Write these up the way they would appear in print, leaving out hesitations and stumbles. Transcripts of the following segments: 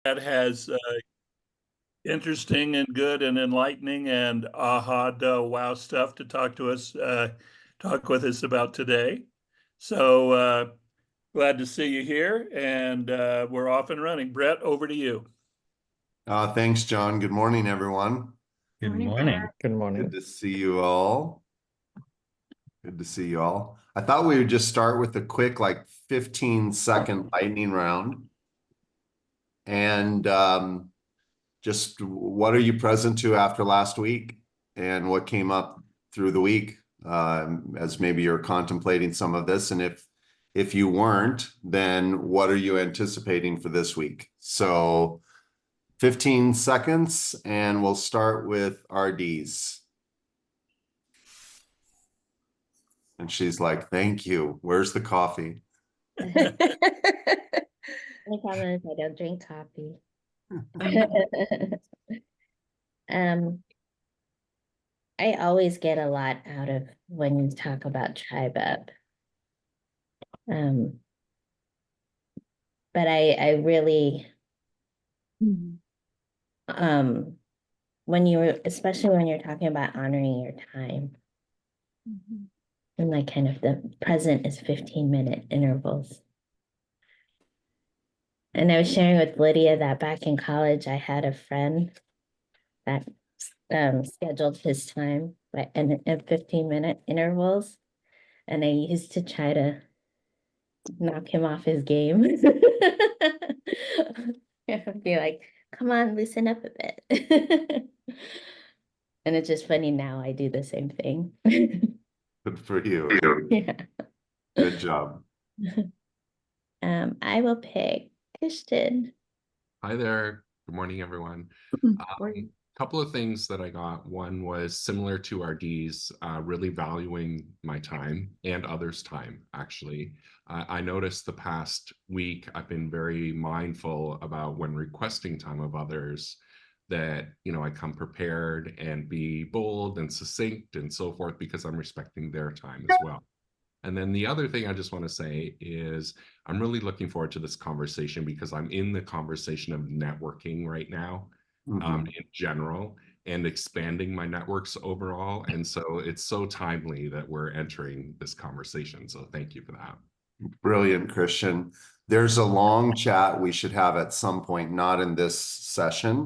that has interesting and good and enlightening and wow stuff to talk with us about today. So glad to see you here, and we're off and running. Brett, over to you. Thanks, John. Good morning, everyone. Good morning. Good morning. Good to see you all. Good to see you all. I thought we would just start with a quick, 15-second lightning round. And just what are you present to after last week? And what came up through the week as maybe you're contemplating some of this? And if you weren't, then what are you anticipating for this week? So 15 seconds, and we'll start with RDs. And she's like, thank you. Where's the coffee? No problem if I don't drink coffee. I always get a lot out of when you talk about TribeUp. But I really especially when you're talking about honoring your time. And kind of the present is 15-minute intervals. And I was sharing with Lydia that back in college, I had a friend that scheduled his time in 15-minute intervals. And I used to try to knock him off his game. Be like, come on, loosen up a bit. And it's just funny now I do the same thing. Good for you. Yeah. Good job. I will pick Christian. Hi there. Good morning, everyone. Couple of things that I got. One was similar to RD's, really valuing my time and others' time, actually. I noticed the past week, I've been very mindful about when requesting time of others that, I come prepared and be bold and succinct and so forth because I'm respecting their time as well. And then the other thing I just want to say is I'm really looking forward to this conversation because I'm in the conversation of networking right now, in general, and expanding my networks overall. And so it's so timely that we're entering this conversation. So thank you for that. Brilliant, Christian. There's a long chat we should have at some point, not in this session,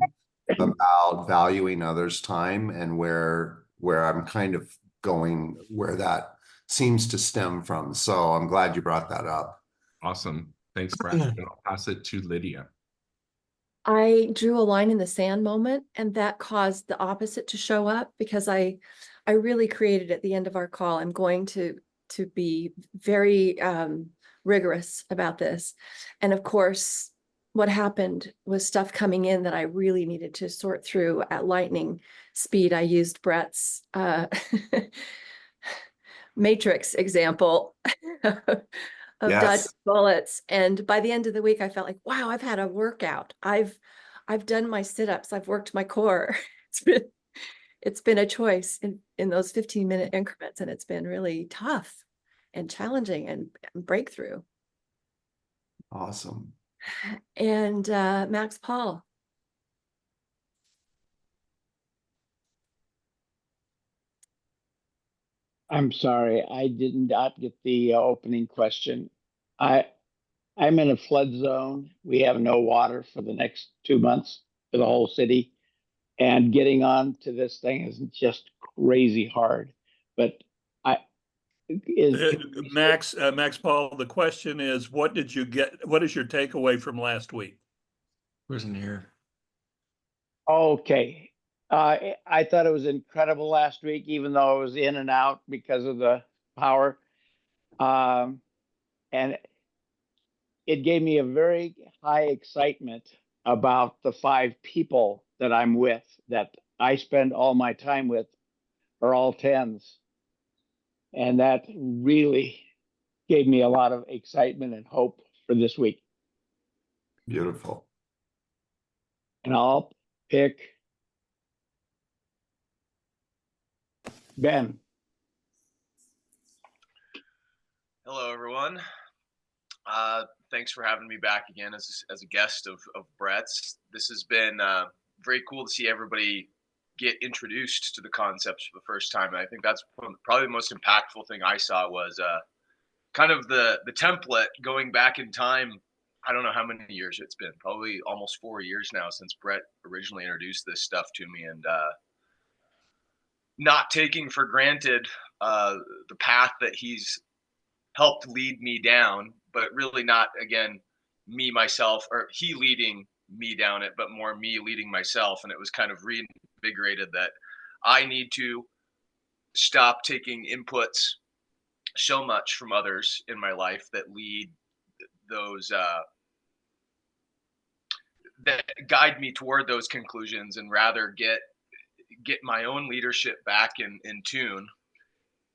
about valuing others' time and where I'm kind of going, where that seems to stem from. So I'm glad you brought that up. Awesome. Thanks, Brad. And I'll pass it to Lydia. I drew a line in the sand moment, and that caused the opposite to show up because I really created at the end of our call. I'm going to be very rigorous about this. And of course, what happened was stuff coming in that I really needed to sort through at lightning speed. I used Brett's matrix example of dodging bullets. And by the end of the week, I felt like, wow, I've had a workout. I've done my sit-ups. I've worked my core. It's been a choice in those 15-minute increments, and it's been really tough and challenging and breakthrough. Awesome. And Max Paul. I'm sorry, I did not get the opening question. I'm in a flood zone. We have no water for the next 2 months for the whole city. And getting on to this thing is just crazy hard. But Max Paul, the question is, what is your takeaway from last week? Wasn't here. Okay. I thought it was incredible last week, even though I was in and out because of the power. And it gave me a very high excitement about the 5 people that I'm with, that I spend all my time with, are all 10s. And that really gave me a lot of excitement and hope for this week. Beautiful. And I'll pick Ben. Hello, everyone. thanks for having me back again as a guest of Brett's. This has been very cool to see everybody get introduced to the concepts for the first time. And I think that's probably the most impactful thing I saw was kind of the template going back in time. I don't know how many years it's been, probably almost 4 years now since Brett originally introduced this stuff to me, and not taking for granted the path that he's helped lead me down, but really not, again, me, myself, or he leading me down it, but more me leading myself. And it was kind of reinvigorated that I need to stop taking inputs so much from others in my life that lead those, that guide me toward those conclusions, and rather get my own leadership back in tune.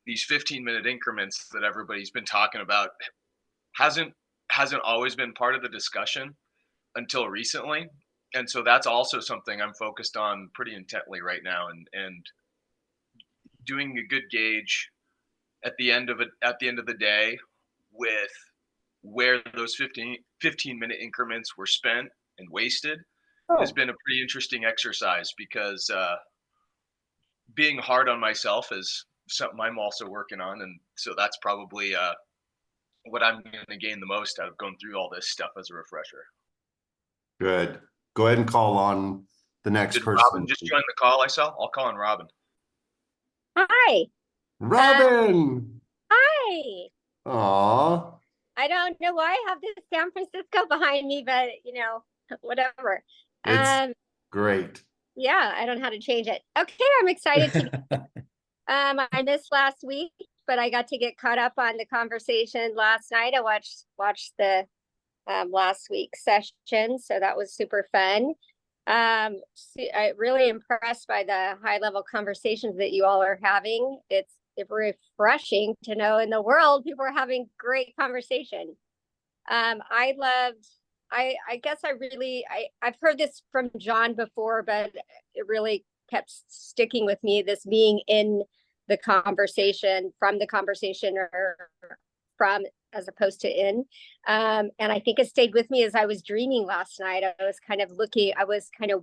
These 15-minute increments that everybody's been talking about hasn't always been part of the discussion until recently. And so that's also something I'm focused on pretty intently right now, and doing a good gauge at the end of the day with where those 15-minute increments were spent and wasted has been a pretty interesting exercise, because being hard on myself is something I'm also working on. And so that's probably what I'm going to gain the most out of going through all this stuff as a refresher. Good. Go ahead and call on the next Did person. Robin just join the call I saw? I'll call on Robin. Hi. Robin! Hi. Aw. I don't know why I have this San Francisco behind me, but whatever. It's great. Yeah, I don't know how to change it. Okay, I'm excited to I missed last week, but I got to get caught up on the conversation last night. I watched the last week's session, so that was super fun. I'm really impressed by the high level conversations that you all are having. It's refreshing to know in the world people are having great conversation. I guess I've heard this from John before, but it really kept sticking with me, this being in the conversation, from the conversation, or from as opposed to in. And I think it stayed with me as I was dreaming last night. I was kind of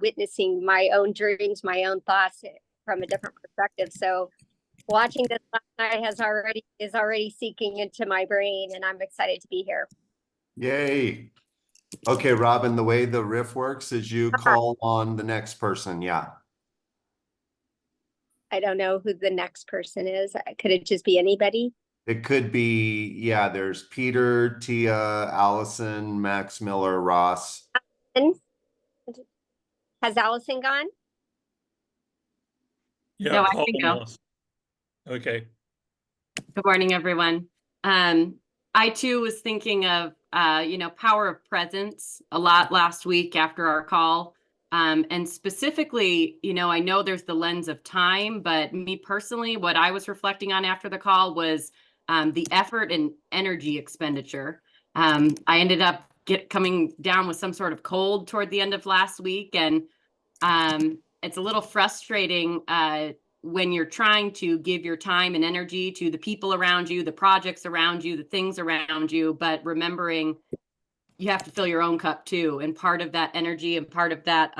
witnessing my own dreams, my own thoughts from a different perspective. So watching this last night is already seeking into my brain, and I'm excited to be here. Yay. Okay, Robin, the way the riff works is you call on the next person. Yeah. I don't know who the next person is. Could it just be anybody? It could be, yeah, there's Peter, Tia, Allison, Max Miller, Ross. Has Allison gone? Yeah, No, I call can them go. us. Okay. Good morning, everyone. I too was thinking of, power of presence a lot last week after our call. And specifically, I know there's the lens of time, but me personally, what I was reflecting on after the call was the effort and energy expenditure. I ended up coming down with some sort of cold toward the end of last week, and it's a little frustrating when you're trying to give your time and energy to the people around you, the projects around you, the things around you, but remembering you have to fill your own cup too. And part of that energy and part of that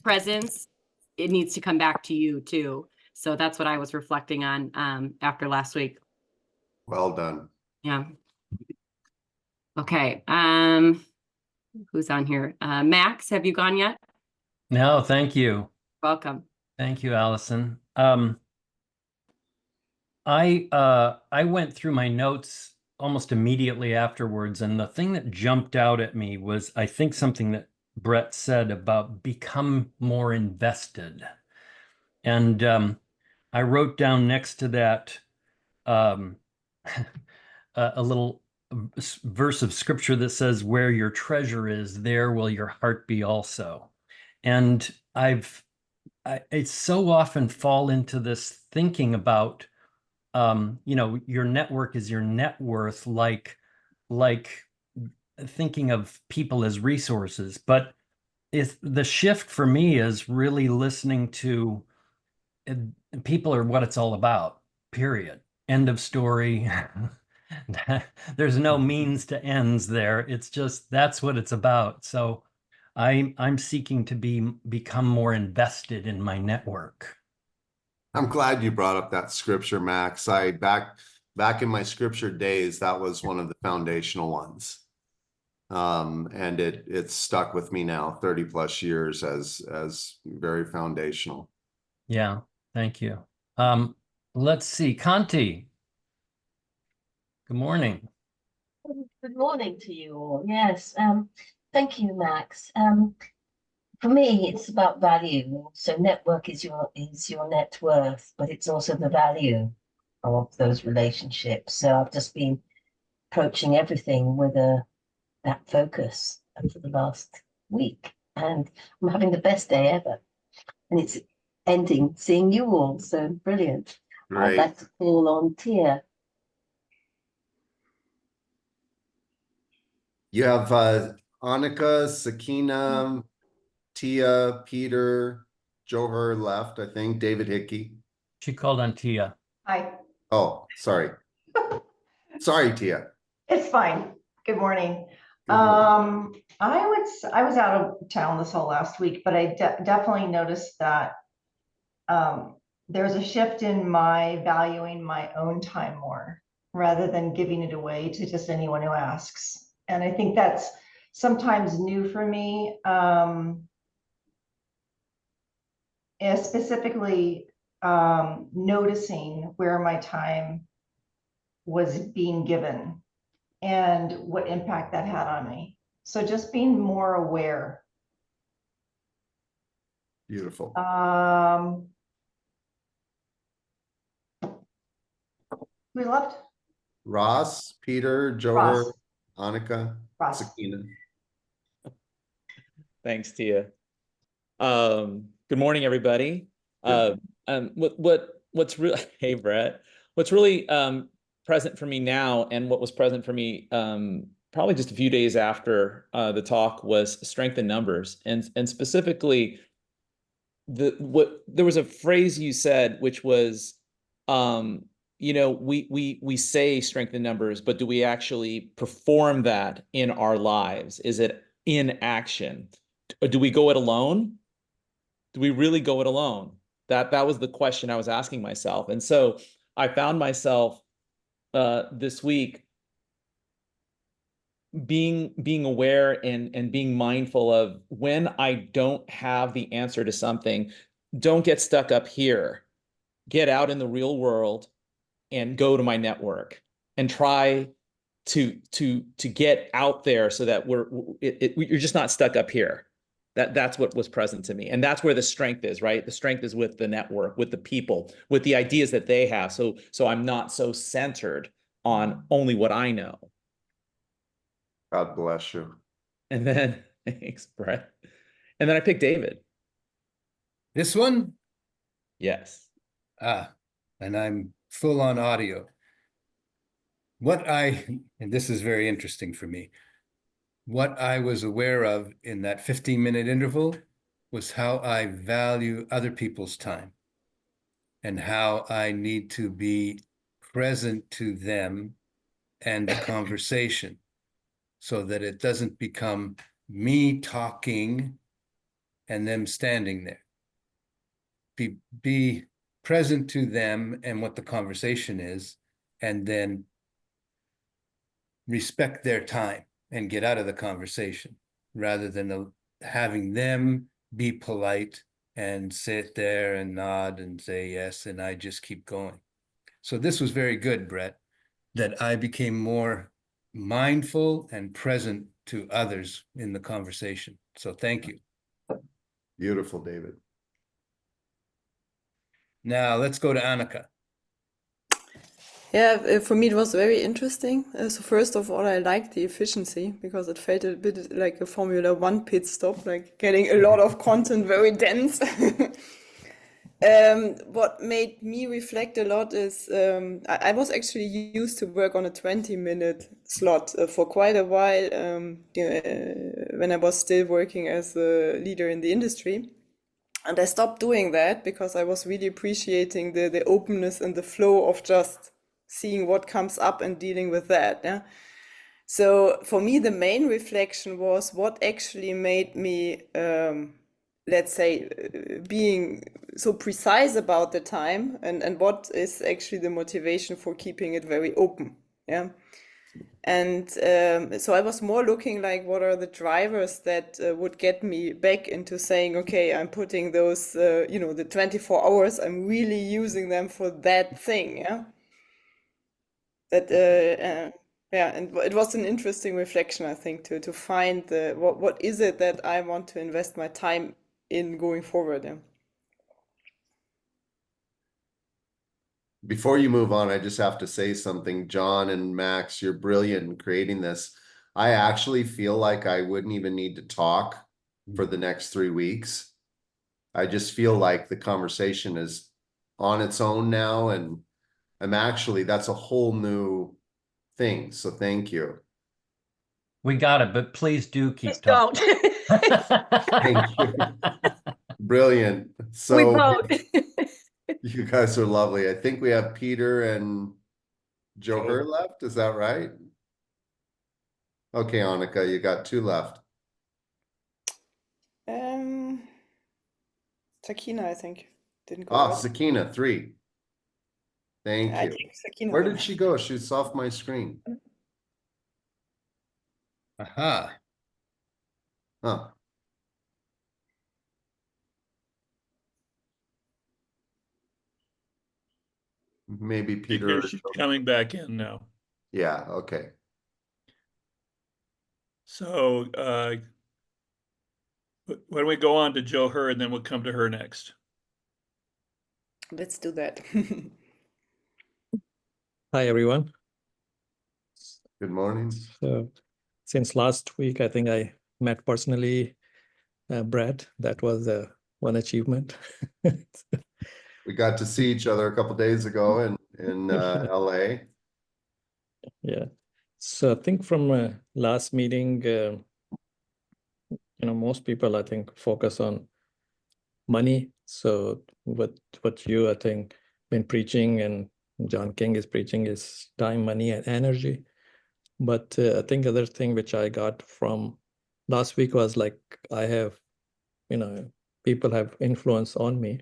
presence, it needs to come back to you too. So that's what I was reflecting on after last week. Well done. Yeah. Okay. Who's on here? Max, have you gone yet? No, thank you. Welcome. Thank you, Allison. I went through my notes almost immediately afterwards, and the thing that jumped out at me was, I think, something that Brett said about become more invested. And I wrote down next to that a little verse of scripture that says, where your treasure is, there will your heart be also. And I so often fall into this thinking about, your network is your net worth, like thinking of people as resources. But if the shift for me is really listening to people are what it's all about, period. End of story. There's no means to ends there. It's just that's what it's about. So I'm seeking to become more invested in my network. I'm glad you brought up that scripture, Max. Back in my scripture days, that was one of the foundational ones. And it's stuck with me now 30 plus years as very foundational. Yeah, thank you. Let's see, Conti. Good morning. Good morning to you all. Yes, thank you, Max. For me, it's about value. So network is your net worth, but it's also the value of those relationships. So I've just been approaching everything with that focus for the last week, and I'm having the best day ever. And it's ending seeing you all, so brilliant. I'd Great. like to call on Tia. You have Annika, Sakina, Tia, Peter, Johar left, I think, David Hickey. She called on Tia. Hi, Oh, sorry. Sorry, Tia. it's fine. Good morning. Good morning. I was out of town this whole last week, but I definitely noticed that there's a shift in my valuing my own time more rather than giving it away to just anyone who asks. And I think that's sometimes new for me. Specifically noticing where my time was being given and what impact that had on me. So just being more aware. Beautiful. Who's left? Ross, Peter, Johar, Ross. Annika, Ross. Sakina. Thanks, Tia. Good morning, everybody. What's really hey Brett, what's really present for me now, and what was present for me probably just a few days after the talk, was strength in numbers, and specifically there was a phrase you said, which was we say strength in numbers, but do we actually perform that in our lives? Is it in action? Or do we go it alone? Do we really go it alone? That was the question I was asking myself. And so I found myself this week being aware and being mindful of, when I don't have the answer to something, don't get stuck up here. Get out in the real world and go to my network and try to get out there so that you're just not stuck up here. That's what was present to me. And that's where the strength is, right? The strength is with the network, with the people, with the ideas that they have. So I'm not so centered on only what I know. God bless you. And then, thanks, Brett. And then I picked David. This one? Yes. And I'm full on audio. And this is very interesting for me. What I was aware of in that 15-minute interval was how I value other people's time and how I need to be present to them and the conversation so that it doesn't become me talking and them standing there. Be present to them and what the conversation is, and then respect their time and get out of the conversation rather than having them be polite and sit there and nod and say yes, and I just keep going. So this was very good, Brett, that I became more mindful and present to others in the conversation. So thank you. Beautiful, David. Now let's go to Annika. Yeah, for me it was very interesting. So first of all, I liked the efficiency because it felt a bit like a Formula One pit stop, like getting a lot of content, very dense. What made me reflect a lot is I was actually used to work on a 20-minute slot for quite a while when I was still working as a leader in the industry. And I stopped doing that because I was really appreciating the openness and the flow of just seeing what comes up and dealing with that. Yeah. So for me, the main reflection was what actually made me, let's say, being so precise about the time, and what is actually the motivation for keeping it very open. Yeah. And so I was more looking like, what are the drivers that would get me back into saying, okay, I'm putting those, the 24 hours, I'm really using them for that thing. Yeah. Yeah, and it was an interesting reflection, I think, to find what is it that I want to invest my time in going forward. Yeah. Before you move on, I just have to say something. John and Max, you're brilliant in creating this. I actually feel like I wouldn't even need to talk for the next 3 weeks. I just feel like the conversation is on its own now, and that's a whole new thing. So thank you. We got it, but please do keep Please don't. talking. Thank you. Brilliant. We So vote. you guys are lovely. I think we have Peter and Johor left. Is that right? Okay, Annika, you got 2 left. Sakina, I think, didn't go. Ah, Right? Sakina, 3. Thank I you. think Sakina Where went. did she go? She's off my screen. Aha. Huh. Maybe Peter. She's coming back in now. Yeah, okay. So why don't we go on to Johor and then we'll come to her next. Let's do that. Hi, everyone. Good morning. So, since last week, I think I met personally Brad. That was one achievement. We got to see each other a couple days ago in LA. Yeah. So I think from last meeting, most people, I think, focus on money. So what you, I think, been preaching and John King is preaching is time, money, and energy. But I think other thing which I got from last week was like, I have, people have influence on me.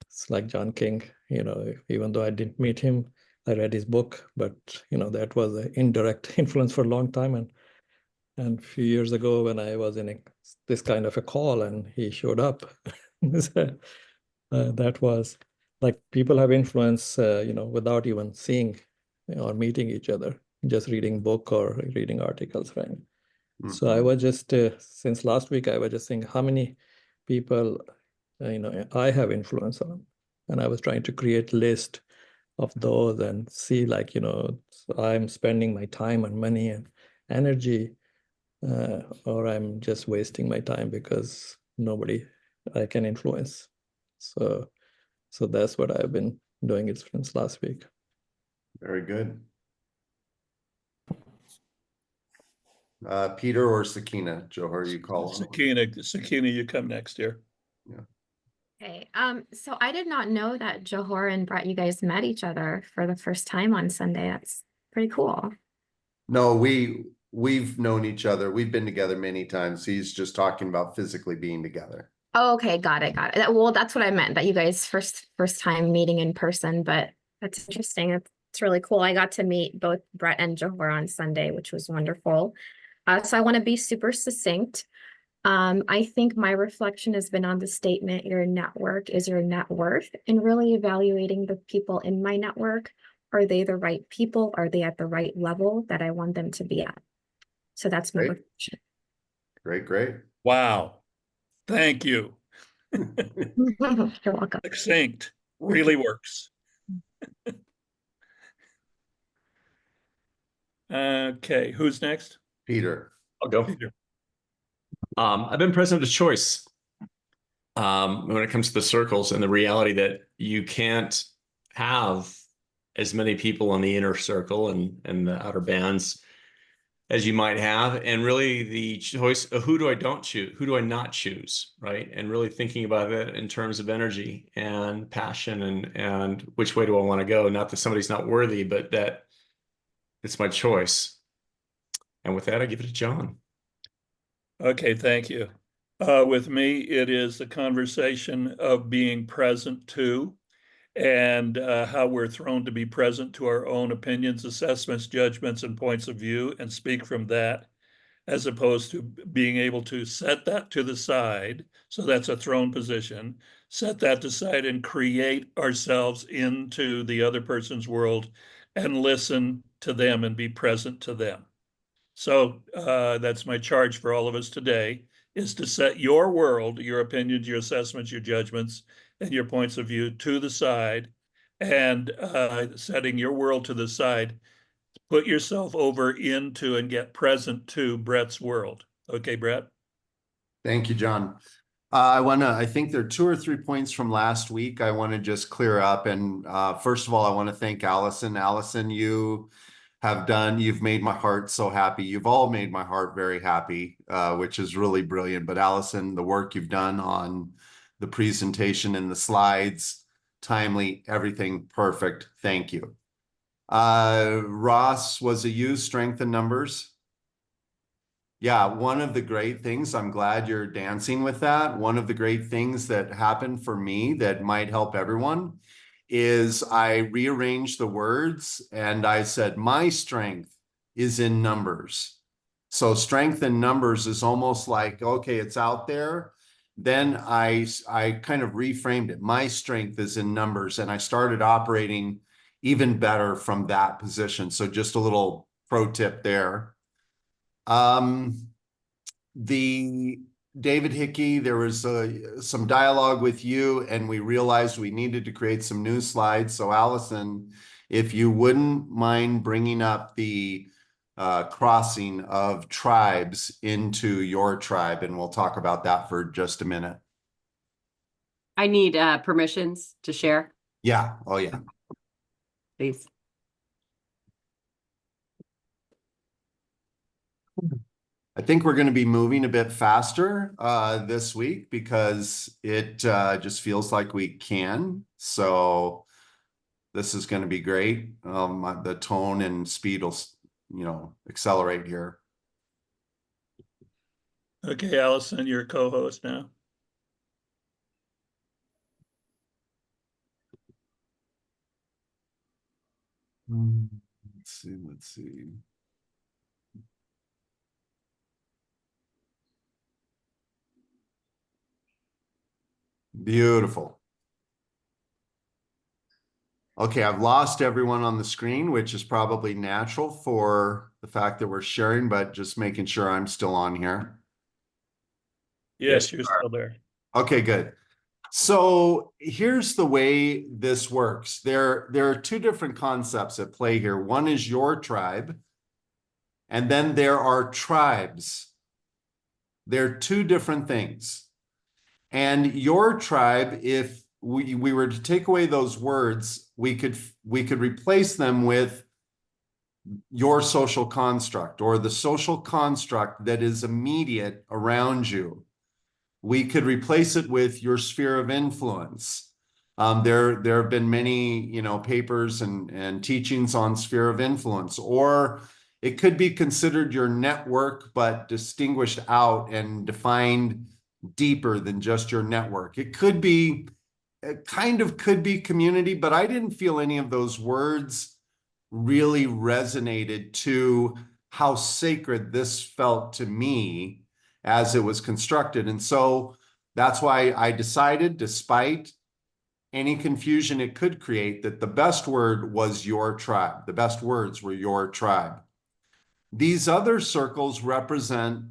It's like John King, even though I didn't meet him, I read his book, but that was an indirect influence for a long time. And a few years ago when I was in this kind of a call and he showed up, that was like people have influence, without even seeing or meeting each other, just reading book or reading articles, right? So I was just, since last week, I was just thinking how many people, I have influence on. And I was trying to create a list of those and see like, I'm spending my time and money and energy, or I'm just wasting my time because nobody I can influence. So that's what I've been doing it since last week. Very good. Peter or Sakina? Johor, you call him. Sakina, you come next here. Yeah. Okay. So I did not know that Johor and Brett, you guys met each other for the first time on Sunday. That's pretty cool. No, we've known each other. We've been together many times. He's just talking about physically being together. Oh, okay, got it. Well, that's what I meant, that you guys first time meeting in person, but that's interesting. It's really cool. I got to meet both Brett and Johor on Sunday, which was wonderful. So I want to be super succinct. I think my reflection has been on the statement, your network is your net worth, and really evaluating the people in my network. Are they the right people? Are they at the right level that I want them to be at? So that's my reflection. Great. Wow. Thank you. You're welcome. Succinct. Really works. Okay, who's next? Peter. I'll go. Peter. I've been president of choice when it comes to the circles and the reality that you can't have as many people in the inner circle and the outer bands as you might have, and really the choice of who do I don't choose, who do I not choose, right? And really thinking about it in terms of energy and passion and which way do I want to go? Not that somebody's not worthy, but that it's my choice. And with that, I give it to John. Okay, thank you. With me, it is a conversation of being present to, and how we're thrown to be present to our own opinions, assessments, judgments, and points of view, and speak from that, as opposed to being able to set that to the side. So that's a thrown position. Set that aside and create ourselves into the other person's world and listen to them and be present to them. So that's my charge for all of us today, is to set your world, your opinions, your assessments, your judgments, and your points of view to the side. And setting your world to the side, put yourself over into and get present to Brett's world. Okay, Brett? Thank you, John. I think there are 2 or 3 points from last week I want to just clear up. And first of all, I want to thank Allison. Allison, you've made my heart so happy. You've all made my heart very happy, which is really brilliant. But Allison, the work you've done on the presentation and the slides, timely, everything perfect. Thank you. Ross, was it you, strength in numbers? Yeah, one of the great things, I'm glad you're dancing with that. One of the great things that happened for me that might help everyone is I rearranged the words and I said, my strength is in numbers. So strength in numbers is almost like, okay, it's out there. Then I kind of reframed it. My strength is in numbers. And I started operating even better from that position. So just a little pro tip there. The David Hickey, there was some dialogue with you and we realized we needed to create some new slides. So Allison, if you wouldn't mind bringing up the crossing of tribes into your tribe, and we'll talk about that for just a minute. I need permissions to share. Yeah. Oh, yeah. Please. I think we're going to be moving a bit faster this week because it just feels like we can. So this is going to be great. The tone and speed will, accelerate here. Okay, Allison, you're co-host now. Let's see. Beautiful. Okay, I've lost everyone on the screen, which is probably natural for the fact that we're sharing, but just making sure I'm still on here. Yes, you're still there. Okay, good. So here's the way this works. There are 2 different concepts at play here. One is your tribe, and then there are tribes. They're 2 different things. And your tribe, if we were to take away those words, we could replace them with your social construct, or the social construct that is immediate around you. We could replace it with your sphere of influence. There have been many, papers and teachings on sphere of influence, or it could be considered your network, but distinguished out and defined deeper than just your network. It could be community, but I didn't feel any of those words really resonated to how sacred this felt to me as it was constructed. And so that's why I decided, despite any confusion it could create, that the best word was your tribe. The best words were your tribe. These other circles represent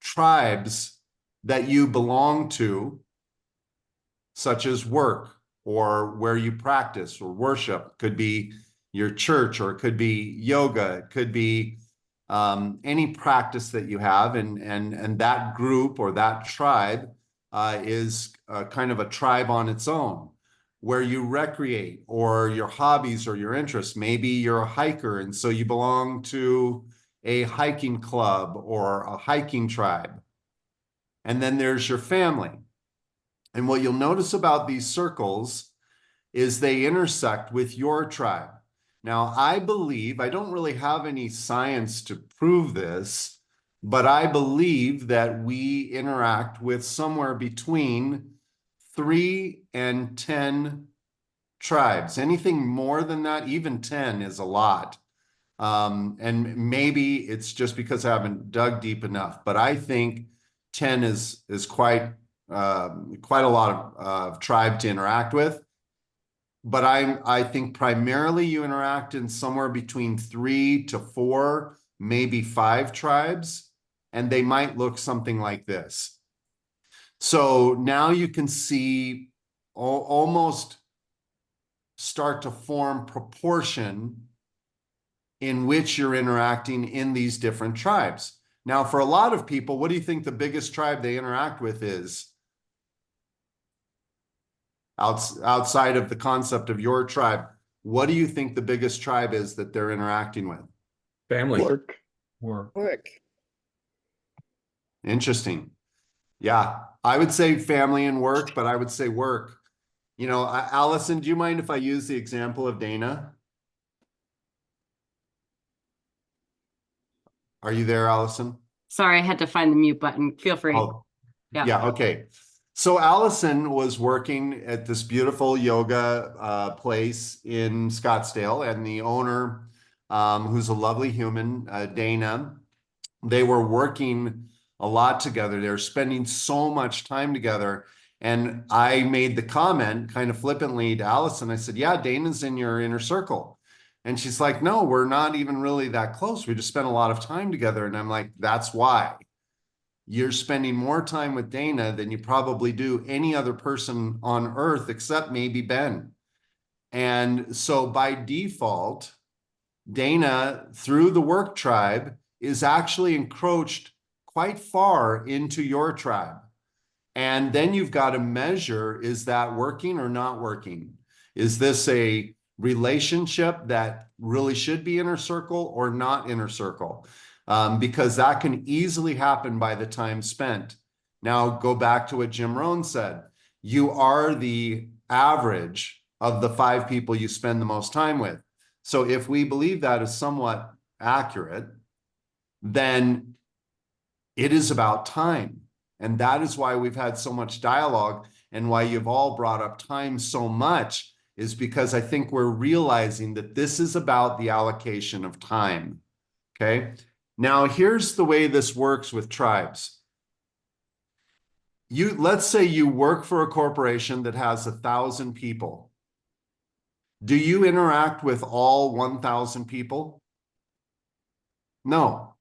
tribes that you belong to, such as work or where you practice or worship. It could be your church, or it could be yoga. It could be any practice that you have, and that group or that tribe is kind of a tribe on its own, where you recreate, or your hobbies or your interests. Maybe you're a hiker, and so you belong to, a hiking club or a hiking tribe. And then there's your family. And what you'll notice about these circles is they intersect with your tribe. Now, I believe, I don't really have any science to prove this, but I believe that we interact with somewhere between 3 and 10 tribes. Anything more than that, even 10 is a lot. And maybe it's just because I haven't dug deep enough, but I think 10 is quite a lot of tribe to interact with. But I think primarily you interact in somewhere between 3 to 4, maybe 5 tribes, and they might look something like this. So now you can see almost start to form proportion in which you're interacting in these different tribes. Now, for a lot of people, what do you think the biggest tribe they interact with is? Outside of the concept of your tribe, what do you think the biggest tribe is that they're interacting with? Family. Work. Interesting. Yeah, I would say family and work, but I would say work. You know, Allison, do you mind if I use the example of Dana? Are you there, Allison? Sorry, I had to find the mute button. Feel free. Oh, yeah, okay. So Allison was working at this beautiful yoga place in Scottsdale, and the owner, who's a lovely human, Dana, they were working a lot together. They were spending so much time together. And I made the comment kind of flippantly to Allison. I said, yeah, Dana's in your inner circle. And she's like, no, we're not even really that close. We just spent a lot of time together. And I'm like, that's why. You're spending more time with Dana than you probably do any other person on earth, except maybe Ben. And so by default, Dana, through the work tribe, is actually encroached quite far into your tribe. And then you've got to measure, is that working or not working? Is this a relationship that really should be inner circle or not inner circle? Because that can easily happen by the time spent. Now, go back to what Jim Rohn said. You are the average of the 5 people you spend the most time with. So if we believe that is somewhat accurate, then it is about time. And that is why we've had so much dialogue, and why you've all brought up time so much, is because I think we're realizing that this is about the allocation of time. Okay. Now, here's the way this works with tribes. Let's say you work for a corporation that has 1,000 people. Do you interact with all 1,000 people? No,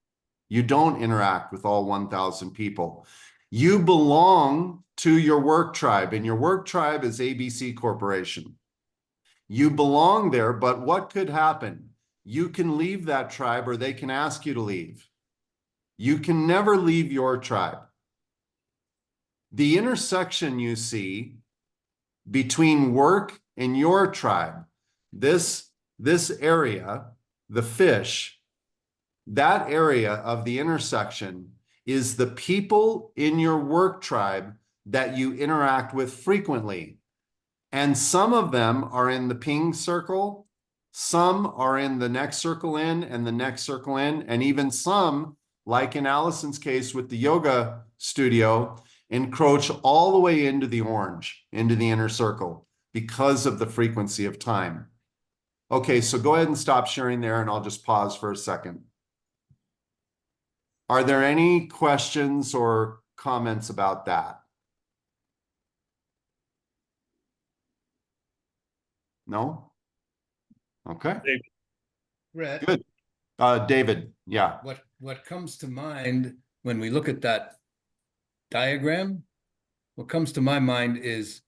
you don't interact with all 1,000 people. You belong to your work tribe, and your work tribe is ABC Corporation. You belong there, but what could happen? You can leave that tribe, or they can ask you to leave. You can never leave your tribe. The intersection you see between work and your tribe, this area, the fish, that area of the intersection is the people in your work tribe that you interact with frequently. And some of them are in the ping circle, some are in the next circle in and the next circle in, and even some, like in Allison's case with the yoga studio, encroach all the way into the orange, into the inner circle, because of the frequency of time. Okay, so go ahead and stop sharing there, and I'll just pause for a second. Are there any questions or comments about that? No? Okay. Brett, good. David, yeah. What comes to mind when we look at that diagram, what comes to my mind is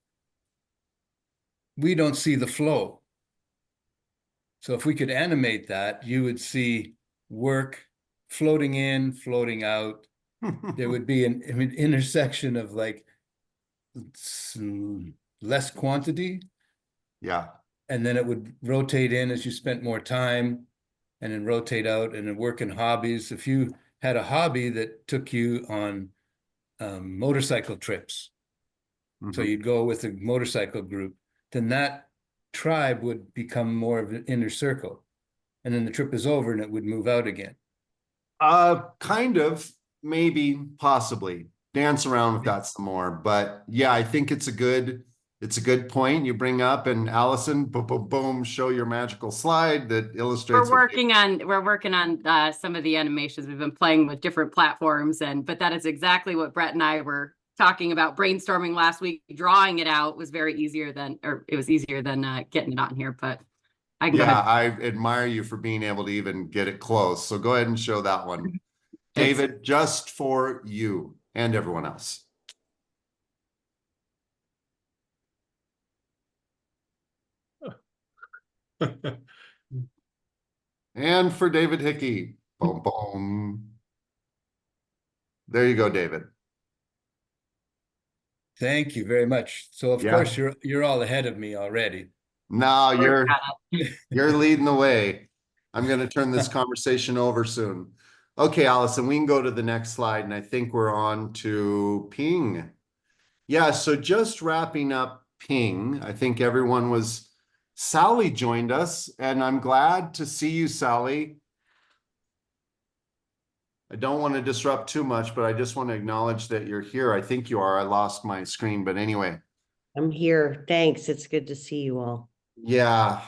we don't see the flow. So if we could animate that, you would see work floating in, floating out. There would be an intersection of like less quantity. Yeah. And then it would rotate in as you spent more time. and then rotate out and then work in hobbies. If you had a hobby that took you on motorcycle trips, so you'd go with a motorcycle group, then that tribe would become more of an inner circle. And then the trip is over and it would move out again. Kind of, maybe, possibly. Dance around with that some more. But yeah, I think it's a good point you bring up. And Allison, boom, boom, boom, show your magical slide that illustrates. We're working on some of the animations. We've been playing with different platforms, but that is exactly what Brett and I were talking about brainstorming last week. Drawing it out was easier than getting it on here, but I admire you for being able to even get it close. So go ahead and show that one. David, just for you and everyone else. And for David Hickey. Boom, boom. There you go, David. Thank you very much. So of course you're all ahead of me already. No, you're leading the way. I'm going to turn this conversation over soon. Okay, Allison, we can go to the next slide, and I think we're on to Ping. Yeah, so just wrapping up Ping, I think everyone was, Sally joined us, and I'm glad to see you, Sally. I don't want to disrupt too much, but I just want to acknowledge that you're here. I think you are. I lost my screen, but anyway. I'm here. Thanks. It's good to see you all. Yeah.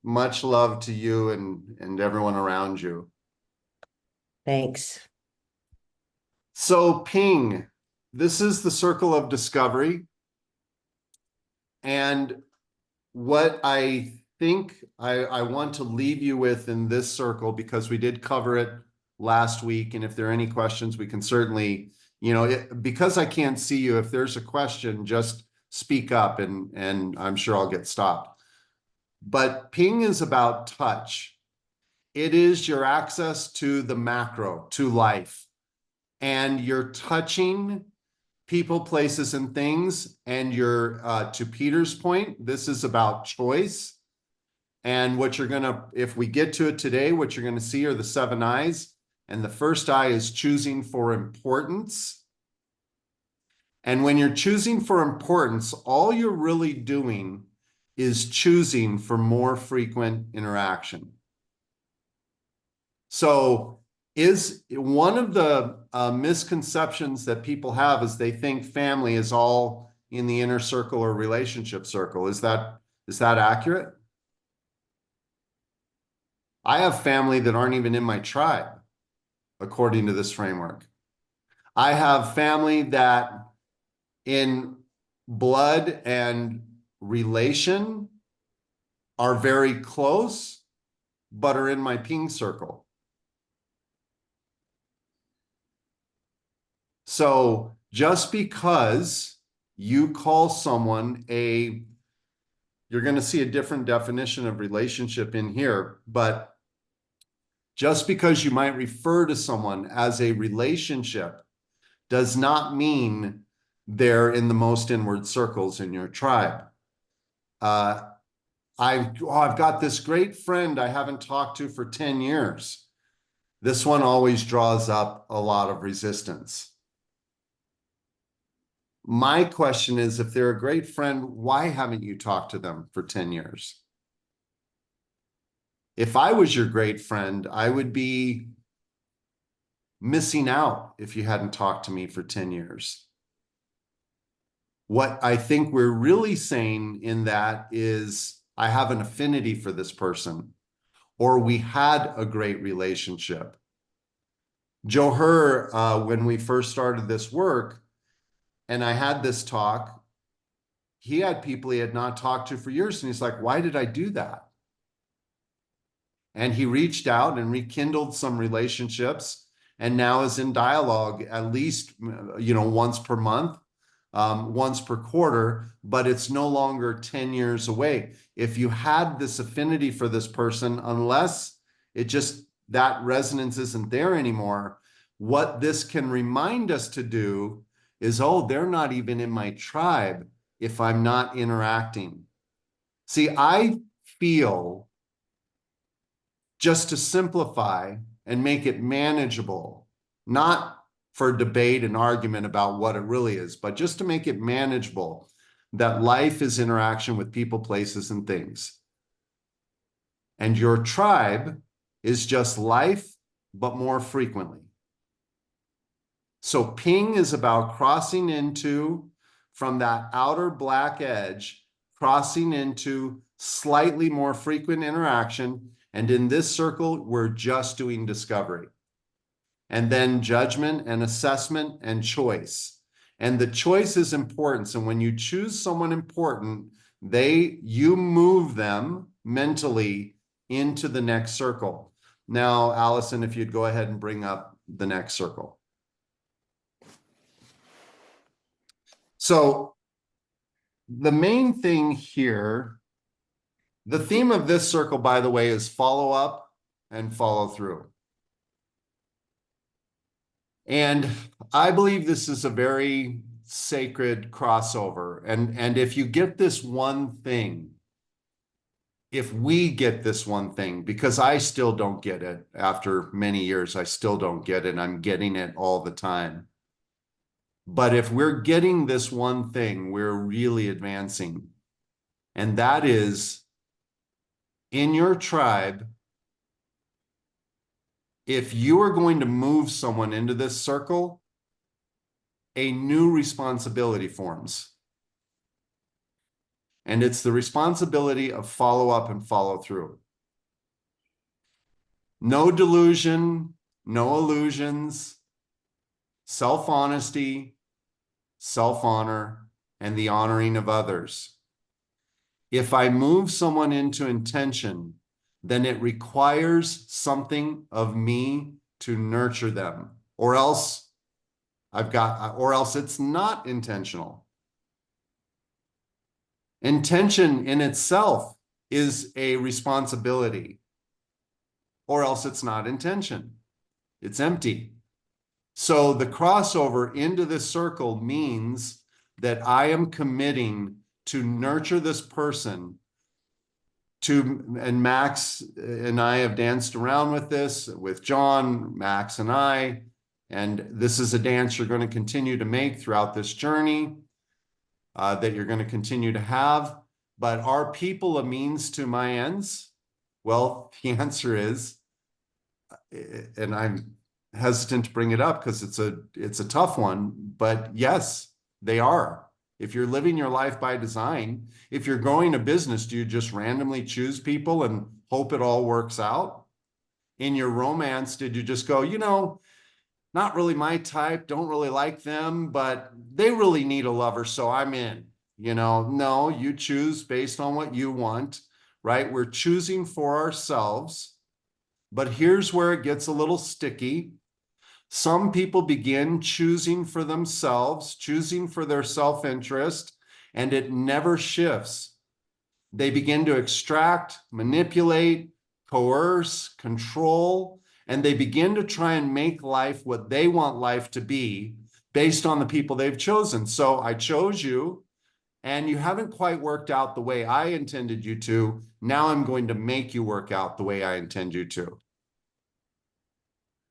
Much love to you and everyone around you. Thanks. So Ping, this is the circle of discovery. And what I think I want to leave you with in this circle, because we did cover it last week, and if there are any questions, we can certainly, because I can't see you, if there's a question, just speak up and I'm sure I'll get stopped. But Ping is about touch. It is your access to the macro, to life. And you're touching people, places, and things. And you're, to Peter's point, this is about choice. And what you're going to, if we get to it today, what you're going to see are the 7 eyes. And the first eye is choosing for importance. And when you're choosing for importance, all you're really doing is choosing for more frequent interaction. So is one of the misconceptions that people have is they think family is all in the inner circle or relationship circle. Is that accurate? I have family that aren't even in my tribe, according to this framework. I have family that in blood and relation are very close, but are in my Ping circle. So just because you call someone you're going to see a different definition of relationship in here, but just because you might refer to someone as a relationship does not mean they're in the most inward circles in your tribe. I've got this great friend I haven't talked to for 10 years. This one always draws up a lot of resistance. My question is, if they're a great friend, why haven't you talked to them for 10 years? If I was your great friend, I would be missing out if you hadn't talked to me for 10 years. What I think we're really saying in that is, I have an affinity for this person, or we had a great relationship. Johur, when we first started this work, and I had this talk, he had people he had not talked to for years, and he's like, why did I do that? And he reached out and rekindled some relationships, and now is in dialogue at least, once per month, once per quarter, but it's no longer 10 years away. If you had this affinity for this person, unless that resonance isn't there anymore, what this can remind us to do is, they're not even in my tribe if I'm not interacting. See, I feel just to simplify and make it manageable, not for debate and argument about what it really is, but just to make it manageable, that life is interaction with people, places, and things. And your tribe is just life, but more frequently. So ping is about crossing into, from that outer black edge, crossing into slightly more frequent interaction. And in this circle, we're just doing discovery. And then judgment and assessment and choice. And the choice is importance. And when you choose someone important, you move them mentally into the next circle. Now, Allison, if you'd go ahead and bring up the next circle. So the main thing here, the theme of this circle, by the way, is follow up and follow through. And I believe this is a very sacred crossover. And if you get this one thing, if we get this one thing, because I still don't get it after many years, I still don't get it. I'm getting it all the time. But if we're getting this one thing, we're really advancing. And that is, in your tribe, if you are going to move someone into this circle, a new responsibility forms. And it's the responsibility of follow up and follow through. No delusion, no illusions, self-honesty, self-honor, and the honoring of others. If I move someone into intention, then it requires something of me to nurture them, or else it's not intentional. Intention in itself is a responsibility, or else it's not intention. It's empty. So the crossover into this circle means that I am committing to nurture this person and Max and I have danced around with this, with John, Max and I, and this is a dance you're going to continue to make throughout this journey, that you're going to continue to have. But are people a means to my ends? Well, the answer is, and I'm hesitant to bring it up because it's a tough one, but yes, they are. If you're living your life by design, if you're growing a business, do you just randomly choose people and hope it all works out? In your romance, did you just go, not really my type, don't really like them, but they really need a lover, so I'm in? No, you choose based on what you want, right? We're choosing for ourselves, but here's where it gets a little sticky. Some people begin choosing for themselves, choosing for their self-interest, and it never shifts. They begin to extract, manipulate, coerce, control, and they begin to try and make life what they want life to be based on the people they've chosen. So I chose you, and you haven't quite worked out the way I intended you to. Now I'm going to make you work out the way I intend you to.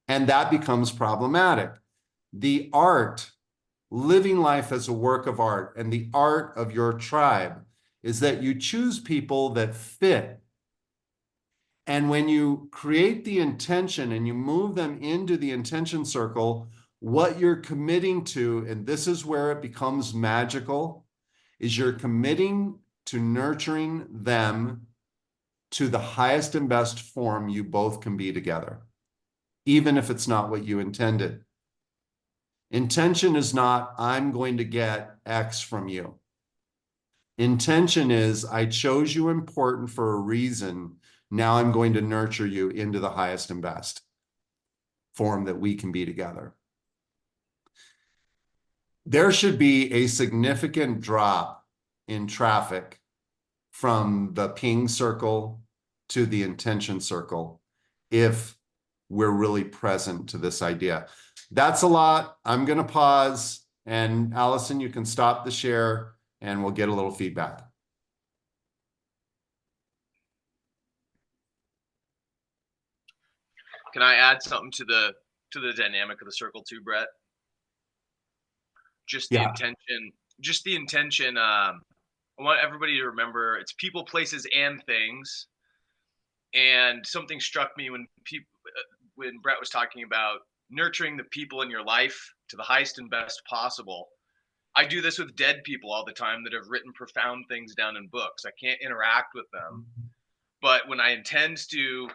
And that becomes problematic. The art, living life as a work of art, and the art of your tribe is that you choose people that fit. And when you create the intention and you move them into the intention circle, what you're committing to, and this is where it becomes magical, is you're committing to nurturing them to the highest and best form you both can be together, even if it's not what you intended. Intention is not, I'm going to get X from you. Intention is, I chose you important for a reason. Now I'm going to nurture you into the highest and best form that we can be together. There should be a significant drop in traffic from the ping circle to the intention circle if we're really present to this idea. That's a lot. I'm going to pause, and Allison, you can stop the share and we'll get a little feedback. Can I add something to the dynamic of the circle too, Brett? Just the intention. Just the intention. I want everybody to remember it's people, places, and things. And something struck me when Brett was talking about nurturing the people in your life to the highest and best possible. I do this with dead people all the time that have written profound things down in books. I can't interact with them. But when I intend to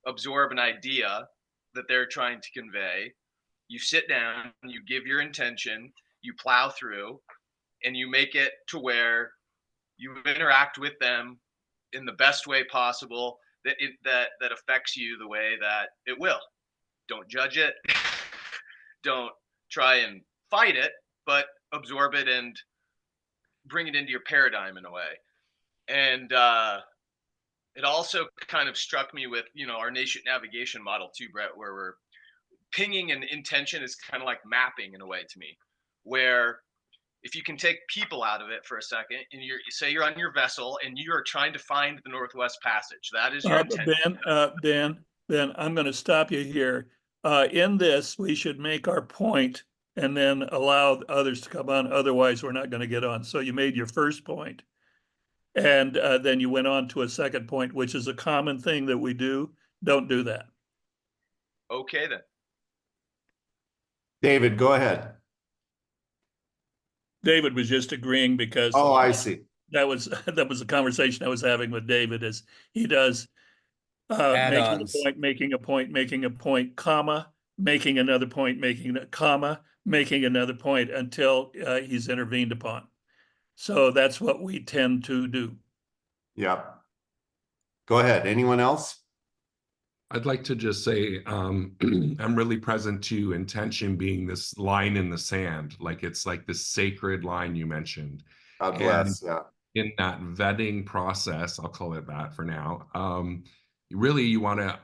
absorb an idea that they're trying to convey, you sit down, you give your intention, you plow through, and you make it to where you interact with them in the best way possible that affects you the way that it will. Don't judge it. Don't try and fight it, but absorb it and bring it into your paradigm in a way. And it also kind of struck me with, our nation navigation model too, Brett, where we're pinging and intention is kind of like mapping in a way to me, where if you can take people out of it for a second and say you're on your vessel and you are trying to find the Northwest Passage, that is your intention. Ben, I'm going to stop you here. In this, we should make our point and then allow others to come on. Otherwise, we're not going to get on. So you made your first point, and then you went on to a second point, which is a common thing that we do. Don't do that. Okay, then. David, go ahead. David was just agreeing because I see. That was a conversation I was having with David. As he does making a point, comma, making another point, making a comma, making another point until he's intervened upon. So that's what we tend to do. Yeah. Go ahead. Anyone else? I'd like to just say I'm really present to intention being this line in the sand, like it's like this sacred line you mentioned. God bless. Yeah. In that vetting process, I'll call it that for now. Really, you want to,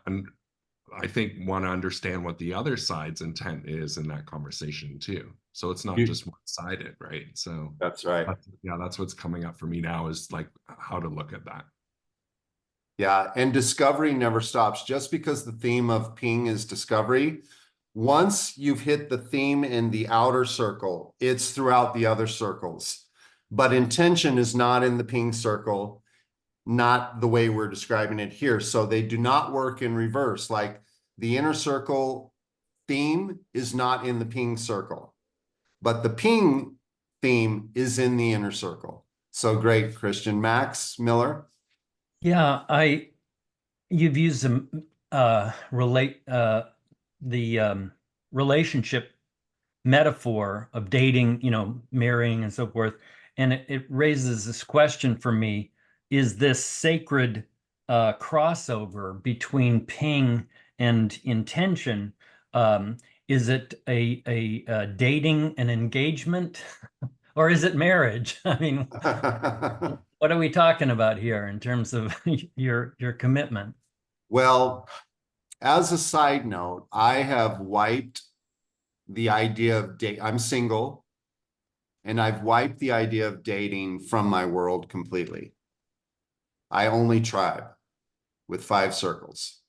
I think, want to understand what the other side's intent is in that conversation too. So it's not just one-sided, right? So that's right. That's what's coming up for me now is like how to look at that. Yeah, and discovery never stops. Just because the theme of ping is discovery, once you've hit the theme in the outer circle, it's throughout the other circles. But intention is not in the ping circle, not the way we're describing it here. So they do not work in reverse. Like the inner circle theme is not in the ping circle, but the ping theme is in the inner circle. So great, Christian. Max Miller. Yeah, you've used the relationship metaphor of dating, marrying and so forth, and it raises this question for me: is this sacred crossover between ping and intention? Is it a dating and engagement, or is it marriage? I mean. What are we talking about here in terms of your commitment? Well, as a side note, I have wiped the idea of date. I'm single, and I've wiped the idea of dating from my world completely. I only tribe with 5 circles.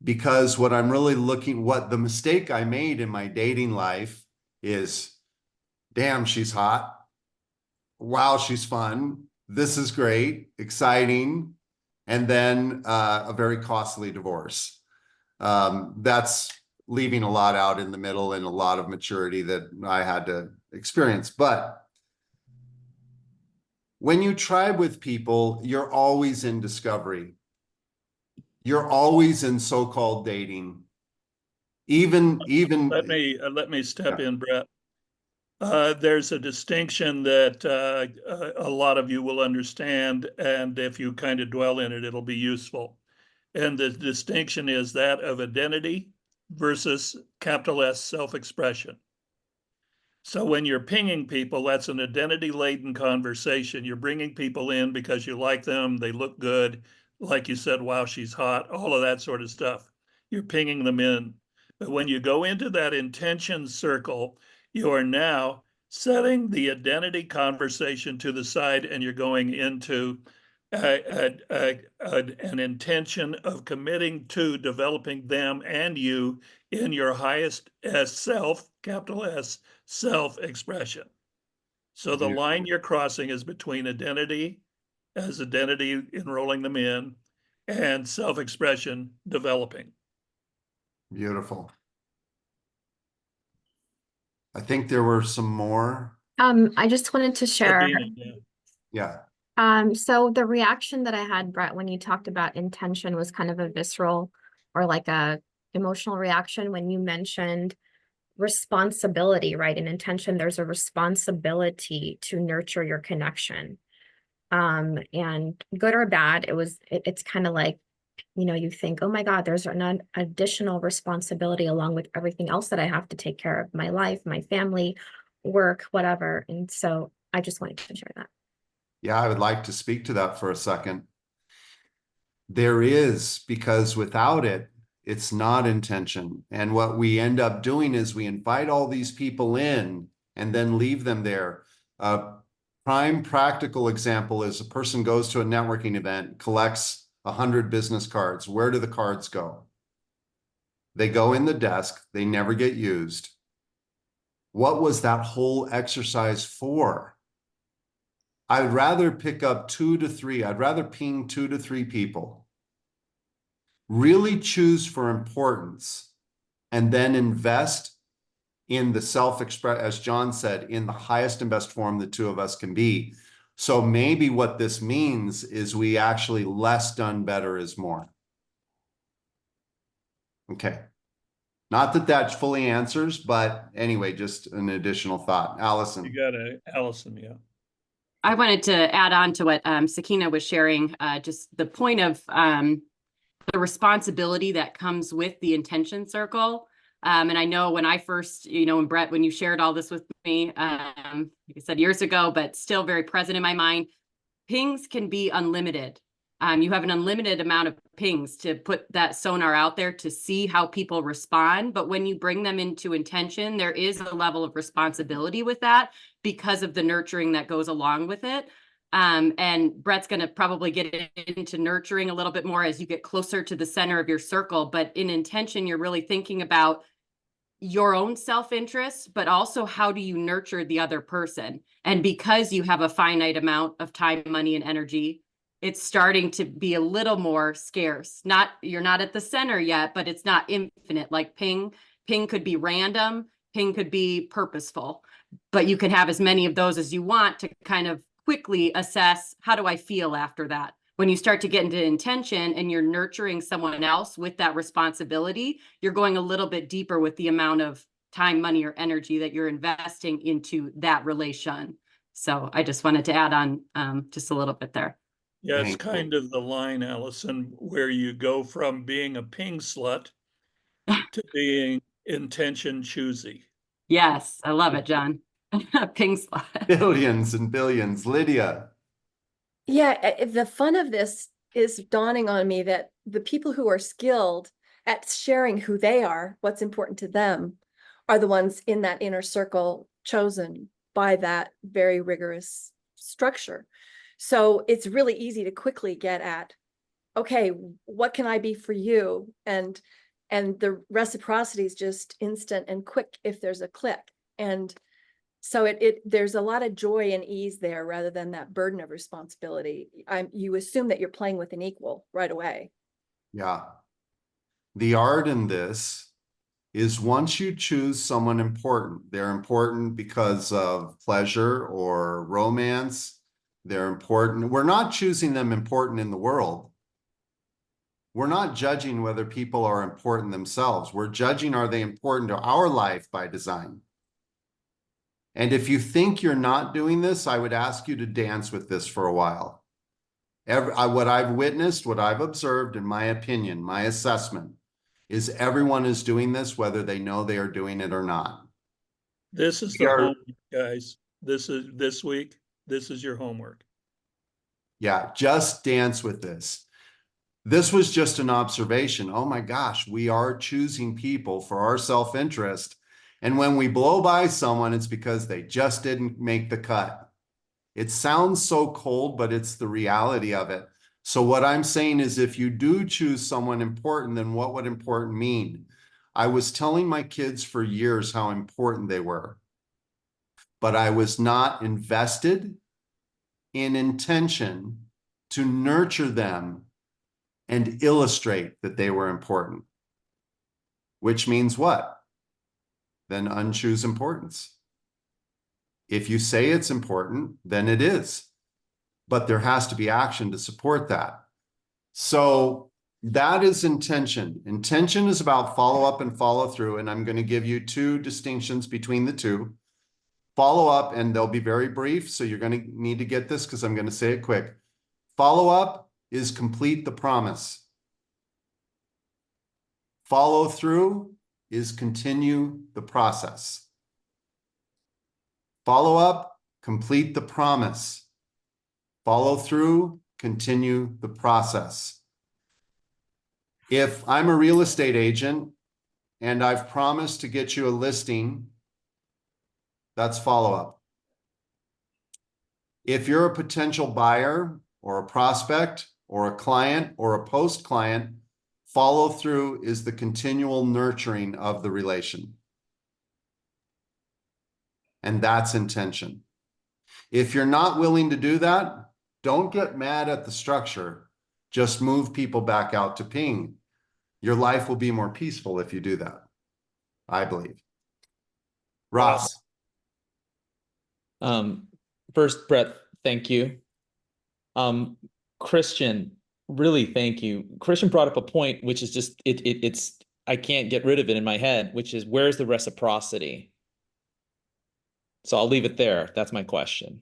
Because what the mistake I made in my dating life is, damn, she's hot. Wow, she's fun. This is great, exciting. And then a very costly divorce. That's leaving a lot out in the middle and a lot of maturity that I had to experience. But when you tribe with people, you're always in discovery. You're always in so-called dating. Even let me step in, Brett. There's a distinction that a lot of you will understand, and if you kind of dwell in it, it'll be useful. And the distinction is that of identity versus capital S self-expression. So when you're pinging people, that's an identity-laden conversation. You're bringing people in because you like them, they look good, like you said, wow, she's hot, all of that sort of stuff. You're pinging them in. But when you go into that intention circle, you are now setting the identity conversation to the side and you're going into an intention of committing to developing them and you in your highest self, capital S, self-expression. So the line you're crossing is between identity, as identity enrolling them in, and self-expression developing. Beautiful. I think there were some more. I just wanted to share. Adina, yeah. So the reaction that I had, Brett, when you talked about intention was kind of a visceral or like a emotional reaction when you mentioned responsibility, right? In intention, there's a responsibility to nurture your connection. And good or bad, it's kind of like, you know, you think, oh my God, there's an additional responsibility along with everything else that I have to take care of, my life, my family, work, whatever. And so I just wanted to share that. Yeah, I would like to speak to that for a second. There is, because without it, it's not intention. And what we end up doing is we invite all these people in and then leave them there. Prime practical example is a person goes to a networking event, collects 100 business cards. Where do the cards go? They go in the desk. They never get used. What was that whole exercise for? I'd rather pick up 2 to 3. I'd rather ping 2 to 3 people. Really choose for importance and then invest in the self-express, as John said, in the highest and best form the two of us can be. So maybe what this means is we actually less done better is more. Okay. Not that that fully answers, but anyway, just an additional thought. Allison. You got Allison, yeah. I wanted to add on to what Sakina was sharing, just the point of the responsibility that comes with the intention circle. And I know when I first, you know, and Brett, when you shared all this with me, like I said years ago, but still very present in my mind, pings can be unlimited. You have an unlimited amount of pings to put that sonar out there to see how people respond. But when you bring them into intention, there is a level of responsibility with that because of the nurturing that goes along with it. And Brett's going to probably get into nurturing a little bit more as you get closer to the center of your circle. But in intention, you're really thinking about your own self-interest, but also how do you nurture the other person? And because you have a finite amount of time, money, and energy, it's starting to be a little more scarce. You're not at the center yet, but it's not infinite. Like ping could be random, ping could be purposeful, but you can have as many of those as you want to kind of quickly assess, how do I feel after that? When you start to get into intention and you're nurturing someone else with that responsibility, you're going a little bit deeper with the amount of time, money, or energy that you're investing into that relation. So I just wanted to add on just a little bit there. Yeah, it's kind of the line, Allison, where you go from being a ping slut to being intention choosy. Yes, I love it, John. Ping slut. Billions and billions. Lydia. Yeah, the fun of this is dawning on me that the people who are skilled at sharing who they are, what's important to them, are the ones in that inner circle chosen by that very rigorous structure. So it's really easy to quickly get at, okay, what can I be for you? And the reciprocity is just instant and quick if there's a click. And so there's a lot of joy and ease there rather than that burden of responsibility. You assume that you're playing with an equal right away. Yeah. The art in this is once you choose someone important, they're important because of pleasure or romance. They're important. We're not choosing them important in the world. We're not judging whether people are important themselves. We're judging, are they important to our life by design? And if you think you're not doing this, I would ask you to dance with this for a while. What I've witnessed, what I've observed, in my opinion, my assessment, is everyone is doing this, whether they know they are doing it or not. This is the homework, guys. This week. This is your homework. Yeah, just dance with this. This was just an observation. Oh my gosh, we are choosing people for our self-interest. And when we blow by someone, it's because they just didn't make the cut. It sounds so cold, but it's the reality of it. So what I'm saying is if you do choose someone important, then what would important mean? I was telling my kids for years how important they were, but I was not invested in intention to nurture them and illustrate that they were important. Which means what? Then unchoose importance. If you say it's important, then it is. But there has to be action to support that. So that is intention. Intention is about follow up and follow through. And I'm going to give you two distinctions between the two. Follow up, and they'll be very brief. So you're going to need to get this because I'm going to say it quick. Follow up is complete the promise. Follow through is continue the process. Follow up, complete the promise. Follow through, continue the process. If I'm a real estate agent and I've promised to get you a listing, that's follow up. If you're a potential buyer or a prospect or a client or a post client, follow through is the continual nurturing of the relation. And that's intention. If you're not willing to do that, don't get mad at the structure. Just move people back out to ping. Your life will be more peaceful if you do that, I believe. Ross. First, Brett, thank you. Christian, really thank you. Christian brought up a point, which is just, it's, I can't get rid of it in my head, which is where's the reciprocity? So I'll leave it there. That's my question.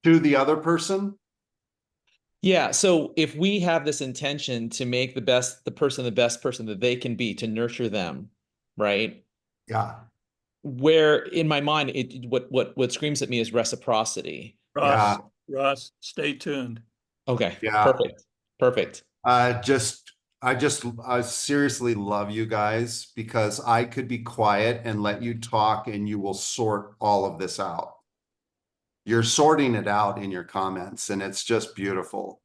To the other person? Yeah. So if we have this intention to make the best person that they can be, to nurture them, right? Yeah. Where in my mind, what screams at me is reciprocity. Ross, stay tuned. Okay. Yeah. Perfect. I seriously love you guys because I could be quiet and let you talk and you will sort all of this out. You're sorting it out in your comments and it's just beautiful.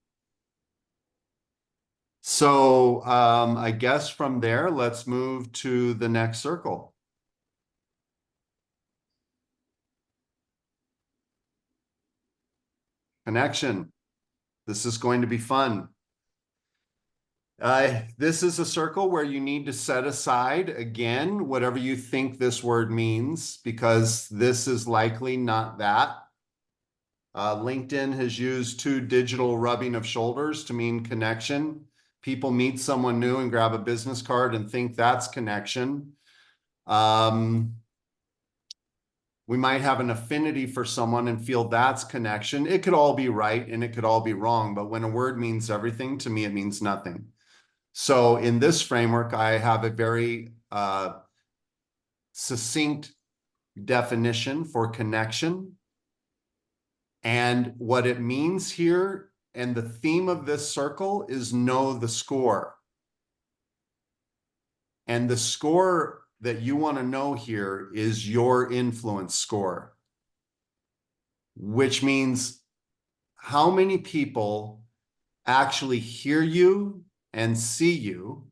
So I guess from there, let's move to the next circle. Connection. This is going to be fun. This is a circle where you need to set aside, again, whatever you think this word means, because this is likely not that. LinkedIn has used two digital rubbing of shoulders to mean connection. People meet someone new and grab a business card and think that's connection. We might have an affinity for someone and feel that's connection. It could all be right and it could all be wrong, but when a word means everything, to me, it means nothing. So in this framework, I have a very succinct definition for connection. And what it means here, and the theme of this circle is know the score. And the score that you want to know here is your influence score, which means how many people actually hear you and see you.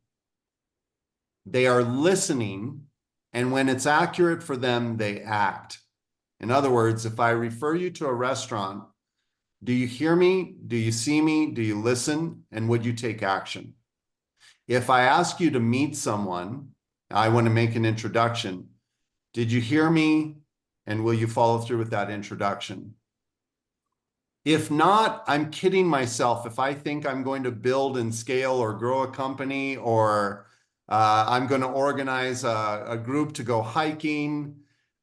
They are listening, and when it's accurate for them, they act. In other words, if I refer you to a restaurant, do you hear me? Do you see me? Do you listen? And would you take action? If I ask you to meet someone, I want to make an introduction. Did you hear me? And will you follow through with that introduction? If not, I'm kidding myself if I think I'm going to build and scale or grow a company, or I'm going to organize a group to go hiking.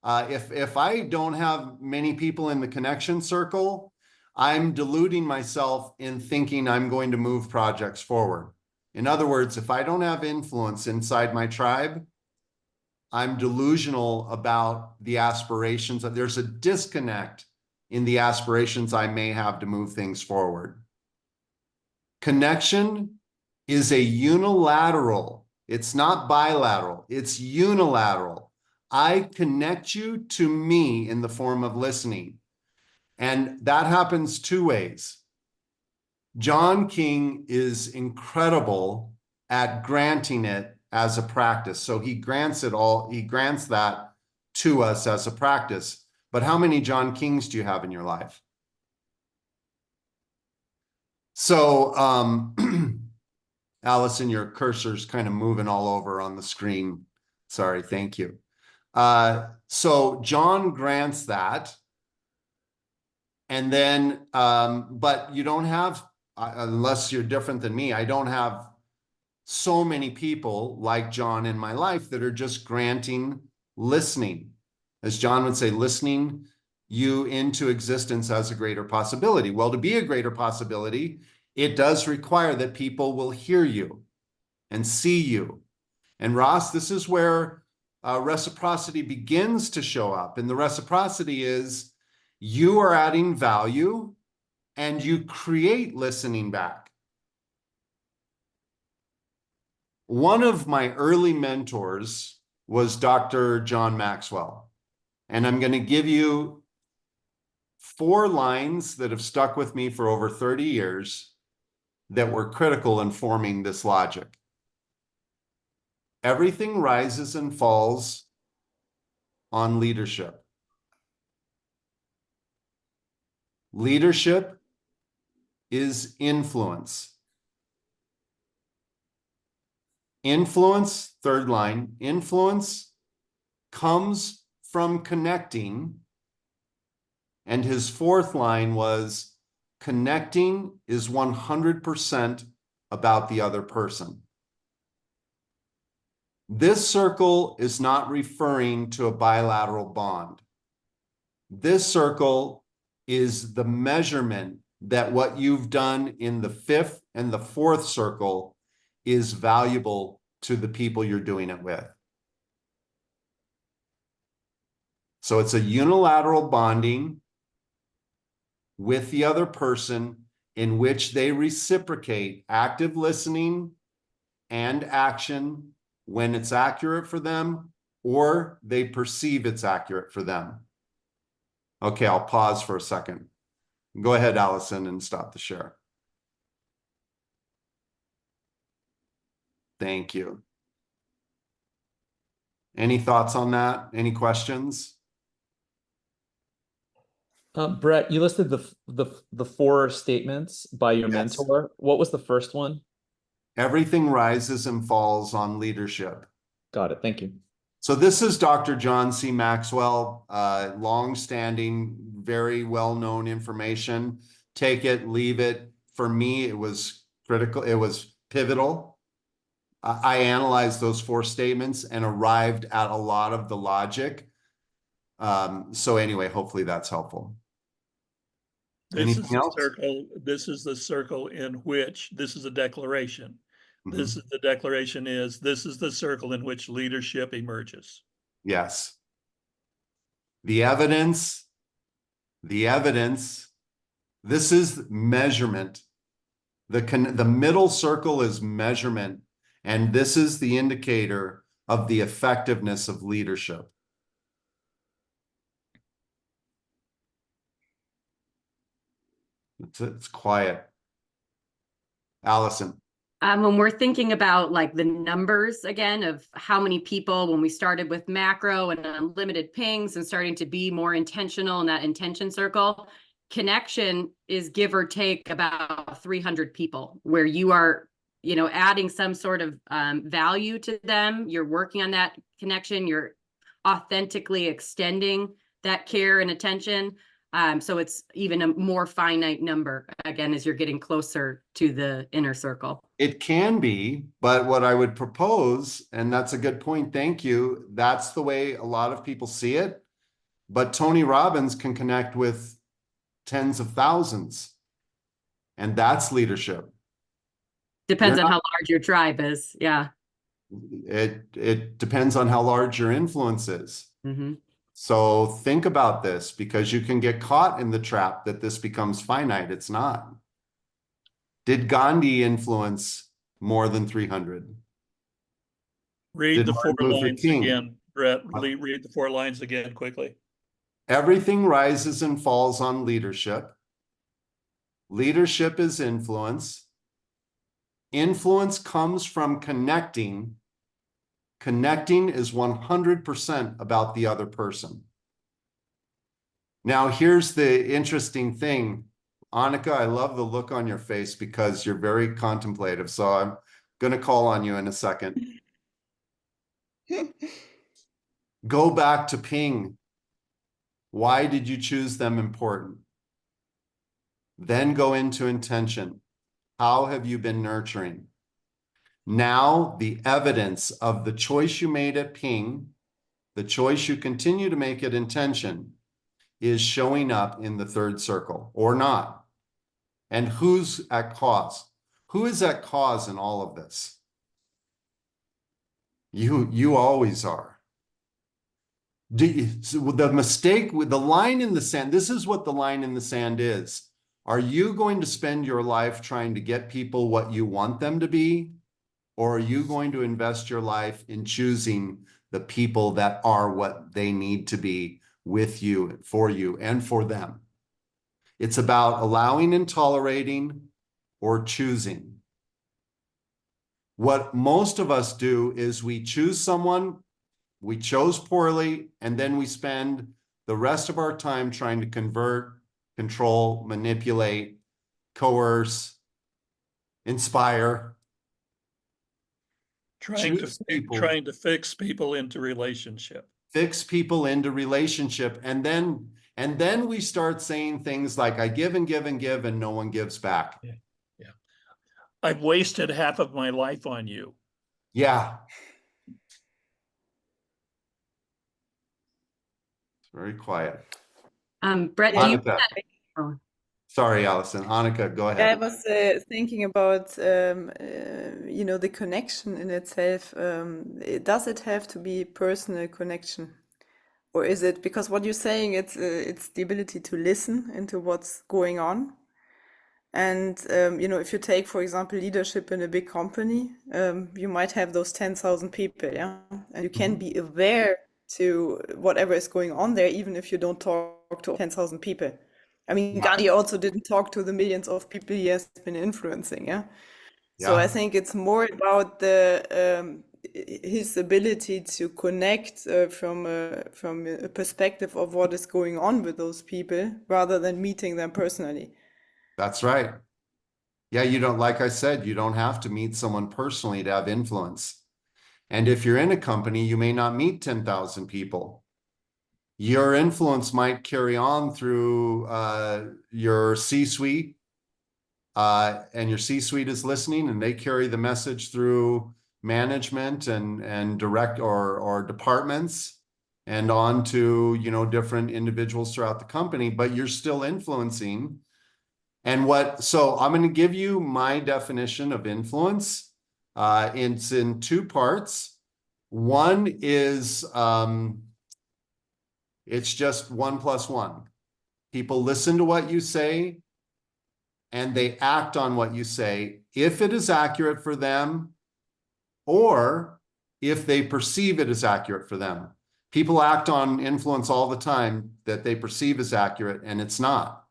If I don't have many people in the connection circle, I'm deluding myself in thinking I'm going to move projects forward. In other words, if I don't have influence inside my tribe, I'm delusional about the aspirations. There's a disconnect in the aspirations I may have to move things forward. Connection is a unilateral. It's not bilateral. It's unilateral. I connect you to me in the form of listening. And that happens two ways. John King is incredible at granting it as a practice. So he grants that to us as a practice. But how many John Kings do you have in your life? So, Allison, your cursor's kind of moving all over on the screen. Sorry, thank you. So John grants that. And then, but you don't have, unless you're different than me, I don't have so many people like John in my life that are just granting listening. As John would say, listening you into existence as a greater possibility. Well, to be a greater possibility, it does require that people will hear you and see you. And Ross, this is where reciprocity begins to show up. And the reciprocity is you are adding value and you create listening back. One of my early mentors was Dr. John Maxwell. And I'm going to give you 4 lines that have stuck with me for over 30 years that were critical in forming this logic. Everything rises and falls on leadership. Leadership is influence. Influence, third line, influence comes from connecting. And his fourth line was connecting is 100% about the other person. This circle is not referring to a bilateral bond. This circle is the measurement that what you've done in the 5th and the 4th circle is valuable to the people you're doing it with. So it's a unilateral bonding with the other person in which they reciprocate active listening and action when it's accurate for them, or they perceive it's accurate for them. Okay, I'll pause for a second. Go ahead, Allison, and stop the share. Thank you. Any thoughts on that? Any questions? Brett, you listed the 4 statements by your mentor. What was the first one? Everything rises and falls on leadership. Got it. Thank you. So this is Dr. John C. Maxwell, long-standing, very well-known information. Take it, leave it. For me, it was critical. It was pivotal. I analyzed those 4 statements and arrived at a lot of the logic. So anyway, hopefully that's helpful. Anything else? This is the circle in which this is a declaration. Mm-hmm. This is the declaration is this is the circle in which leadership emerges. Yes. The evidence, this is measurement. The middle circle is measurement, and this is the indicator of the effectiveness of leadership. It's quiet. Allison. When we're thinking about like the numbers again of how many people, when we started with macro and unlimited pings and starting to be more intentional in that intention circle, connection is give or take about 300 people where you are, you know, adding some sort of value to them. You're working on that connection. You're authentically extending that care and attention. So it's even a more finite number, again, as you're getting closer to the inner circle. It can be, but what I would propose, and that's a good point, thank you, that's the way a lot of people see it. But Tony Robbins can connect with tens of thousands, and that's leadership. Depends on how large your tribe is, yeah. It depends on how large your influence is. Mm-hmm. So think about this, because you can get caught in the trap that this becomes finite. It's not. Did Gandhi influence more than 300? Read Did the Martin 4 Luther lines King? again, Brett. Read the 4 lines again quickly. Everything rises and falls on leadership. Leadership is influence. Influence comes from connecting. Connecting is 100% about the other person. Now, here's the interesting thing. Annika, I love the look on your face because you're very contemplative. So I'm going to call on you in a second. Go back to ping. Why did you choose them important? Then go into intention. How have you been nurturing? Now, the evidence of the choice you made at ping, the choice you continue to make at intention, is showing up in the third circle or not. And who's at cause? Who is at cause in all of this? You always are. So the mistake with the line in the sand, this is what the line in the sand is. Are you going to spend your life trying to get people what you want them to be? Or are you going to invest your life in choosing the people that are what they need to be with you, and for them? It's about allowing and tolerating or choosing. What most of us do is we choose someone, we chose poorly, and then we spend the rest of our time trying to convert, control, manipulate, coerce, inspire. Trying to fix people into relationship. Fix people into relationship. And then we start saying things like, I give and give and give, and no one gives back. Yeah. Yeah. I've wasted half of my life on you. Yeah. It's very quiet. Brett, do you? Oh. Sorry, Allison. Annika, go ahead. I was thinking about, you know, the connection in itself. Does it have to be personal connection? Or is it, because what you're saying, it's the ability to listen into what's going on. And, you know, if you take, for example, leadership in a big company, you might have those 10,000 people, yeah? And you can be aware to whatever is going on there, even if you don't talk to 10,000 people. I mean, Gandhi also didn't talk to the millions of people he has been influencing, yeah? So I think it's more about the his ability to connect from a perspective of what is going on with those people rather than meeting them personally. That's right. Yeah, you don't, like I said, you don't have to meet someone personally to have influence. And if you're in a company, you may not meet 10,000 people. Your influence might carry on through your C-suite, and your C-suite is listening, and they carry the message through management and direct or departments and on to, you know, different individuals throughout the company, but you're still influencing. And so I'm going to give you my definition of influence. It's in two parts. One is, it's just 1 + 1. People listen to what you say and they act on what you say, if it is accurate for them or if they perceive it as accurate for them. People act on influence all the time that they perceive as accurate, and it's not.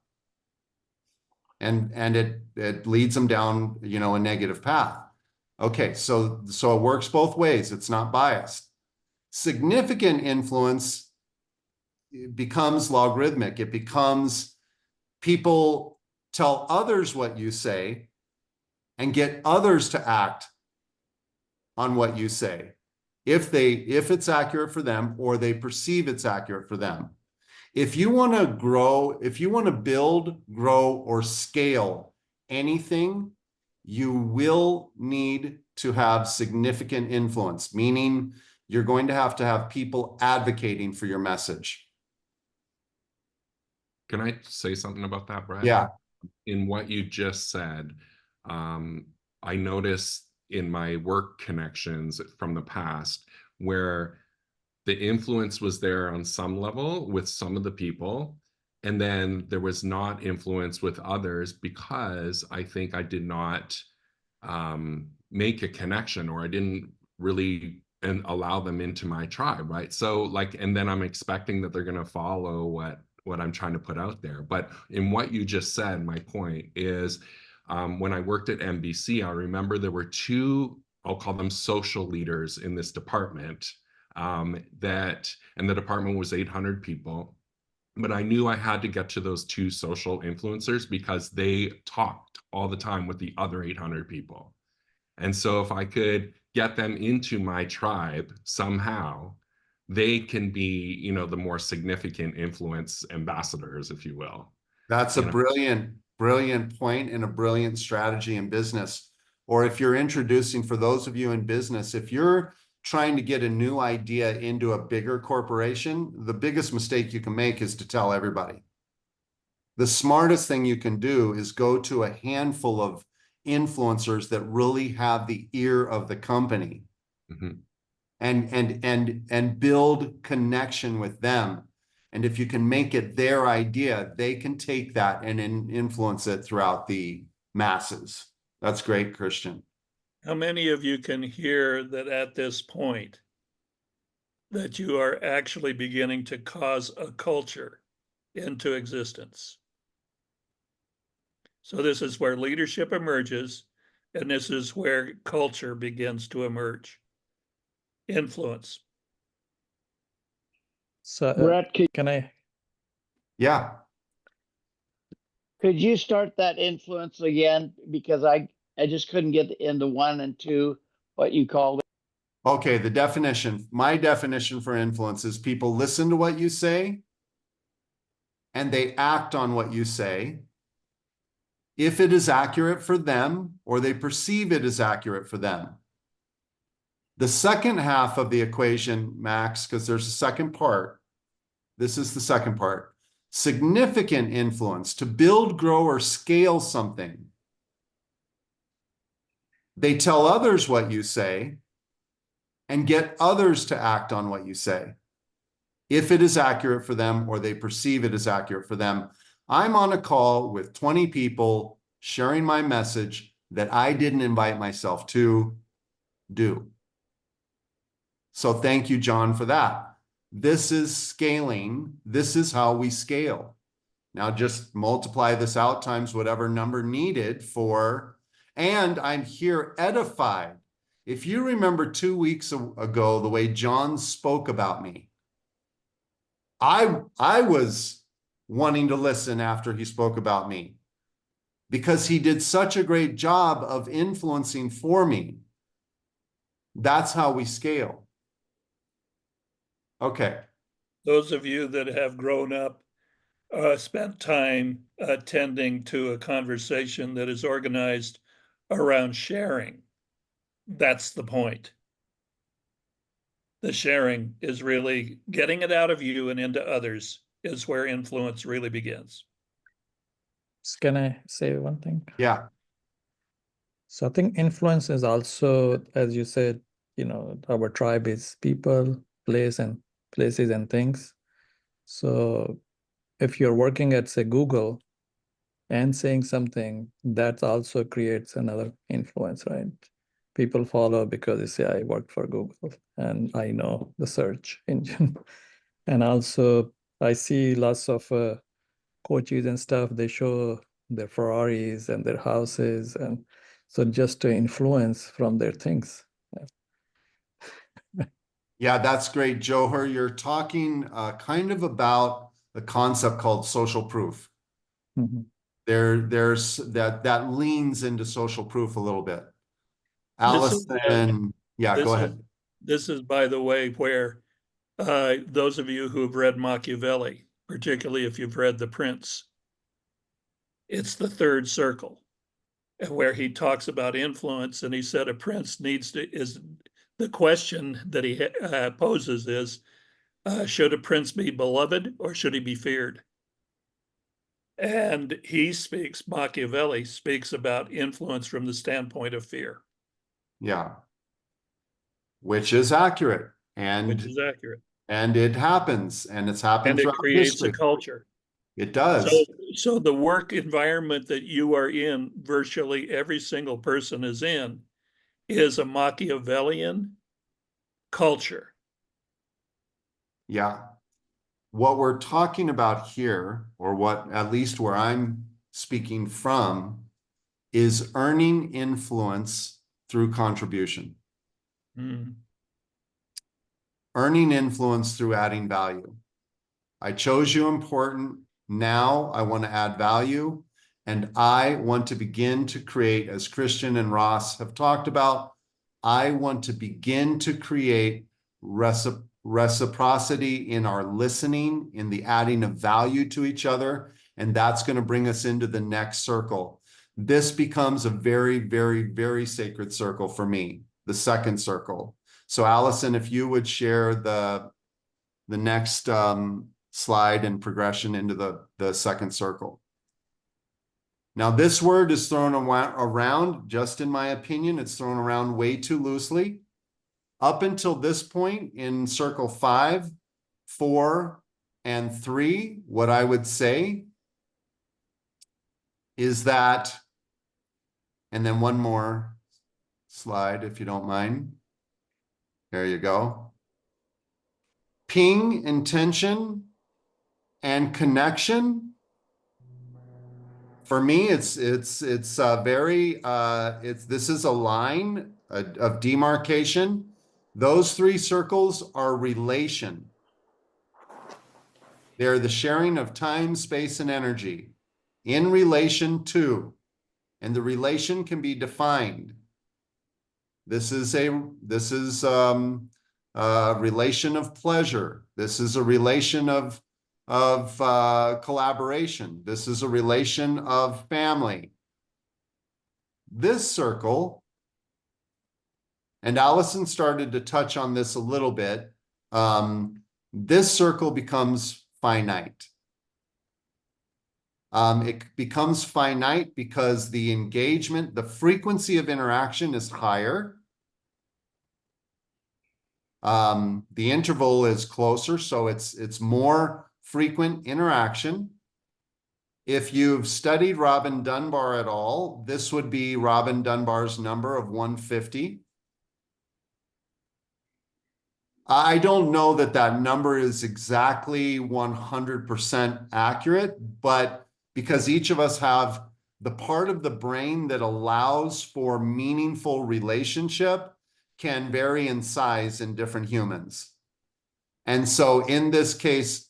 And it leads them down, you know, a negative path. Okay, so it works both ways. It's not biased. Significant influence becomes logarithmic. It becomes people tell others what you say and get others to act on what you say if it's accurate for them or they perceive it's accurate for them. If you want to grow, if you want to build, grow, or scale anything, you will need to have significant influence, meaning you're going to have people advocating for your message. Can I say something about that, Brett? Yeah. In what you just said, I noticed in my work connections from the past where the influence was there on some level with some of the people, and then there was not influence with others because I think I did not make a connection, or I didn't really and allow them into my tribe, right? So like, and then I'm expecting that they're going to follow what I'm trying to put out there. But in what you just said, my point is, when I worked at NBC, I remember there were two, I'll call them social leaders in this department, and the department was 800 people. But I knew I had to get to those two social influencers because they talked all the time with the other 800 people. And so if I could get them into my tribe somehow, they can be, you know, the more significant influence ambassadors, if you will. That's a brilliant point and a brilliant strategy in business. Or if you're introducing, for those of you in business, if you're trying to get a new idea into a bigger corporation, the biggest mistake you can make is to tell everybody. The smartest thing you can do is go to a handful of influencers that really have the ear of the company, and build connection with them. And if you can make it their idea, they can take that and influence it throughout the masses. That's great, Christian. How many of you can hear that at this point that you are actually beginning to cause a culture into existence? So this is where leadership emerges, and this is where culture begins to emerge. Influence. So Brett, can I? Yeah. Could you start that influence again? Because I just couldn't get into 1 and 2, what you called it. Okay, the definition, my definition for influence is people listen to what you say and they act on what you say if it is accurate for them or they perceive it as accurate for them. The second half of the equation, Max, because there's a second part. This is the second part. Significant influence, to build, grow, or scale something. They tell others what you say and get others to act on what you say, if it is accurate for them or they perceive it as accurate for them. I'm on a call with 20 people sharing my message that I didn't invite myself to do. So thank you, John, for that. This is scaling. This is how we scale. Now just multiply this out times whatever number needed for, and I'm here edified. If you remember 2 weeks ago, the way John spoke about me, I was wanting to listen after he spoke about me because he did such a great job of influencing for me. That's how we scale. Okay. Those of you that have grown up, spent time attending to a conversation that is organized around sharing, that's the point. The sharing is really getting it out of you and into others is where influence really begins. Can I say one thing? Yeah. So I think influence is also, as you said, you know, our tribe is people, places and things. So if you're working at, say, Google and saying something, that also creates another influence, right? People follow because they say, I work for Google and I know the search engine. And also I see lots of coaches and stuff, they show their Ferraris and their houses. And so just to influence from their things. Yeah, that's great, Johar. You're talking kind of about the concept called social proof. Mm-hmm. There's that leans into social proof a little bit. Allison, go ahead. This is, by the way, where those of you who have read Machiavelli, particularly if you've read The Prince, it's the third circle, where he talks about influence, and he said a prince is the question that he poses is, should a prince be beloved or should he be feared? And Machiavelli speaks about influence from the standpoint of fear. Yeah. Which is accurate. Which is accurate. And it happens, and it's happened and it throughout creates history. a culture. It does. So the work environment that you are in, virtually every single person is in, is a Machiavellian culture. Yeah. What we're talking about here, or what at least where I'm speaking from, is earning influence through contribution. Mm. Earning influence through adding value. I chose you important. Now I want to add value. And I want to begin to create, as Christian and Ross have talked about, I want to begin to create reciprocity in our listening, in the adding of value to each other. And that's going to bring us into the next circle. This becomes a very, very, very sacred circle for me, the second circle. So Allison, if you would share the next slide and progression into the second circle. Now, this word is thrown around, just in my opinion, it's thrown around way too loosely. Up until this point in circle 5, 4, and 3, what I would say is that, and then one more slide, if you don't mind. There you go. Ping, intention, and connection. For me, this is a line of demarcation. Those 3 circles are relation. They're the sharing of time, space, and energy in relation to, and the relation can be defined. This is a relation of pleasure. This is a relation of collaboration. This is a relation of family. This circle, and Allison started to touch on this a little bit, this circle becomes finite. It becomes finite because the engagement, the frequency of interaction is higher. The interval is closer, so it's more frequent interaction. If you've studied Robin Dunbar at all, this would be Robin Dunbar's number of 150. I don't know that that number is exactly 100% accurate, but because each of us have the part of the brain that allows for meaningful relationship can vary in size in different humans. And so in this case,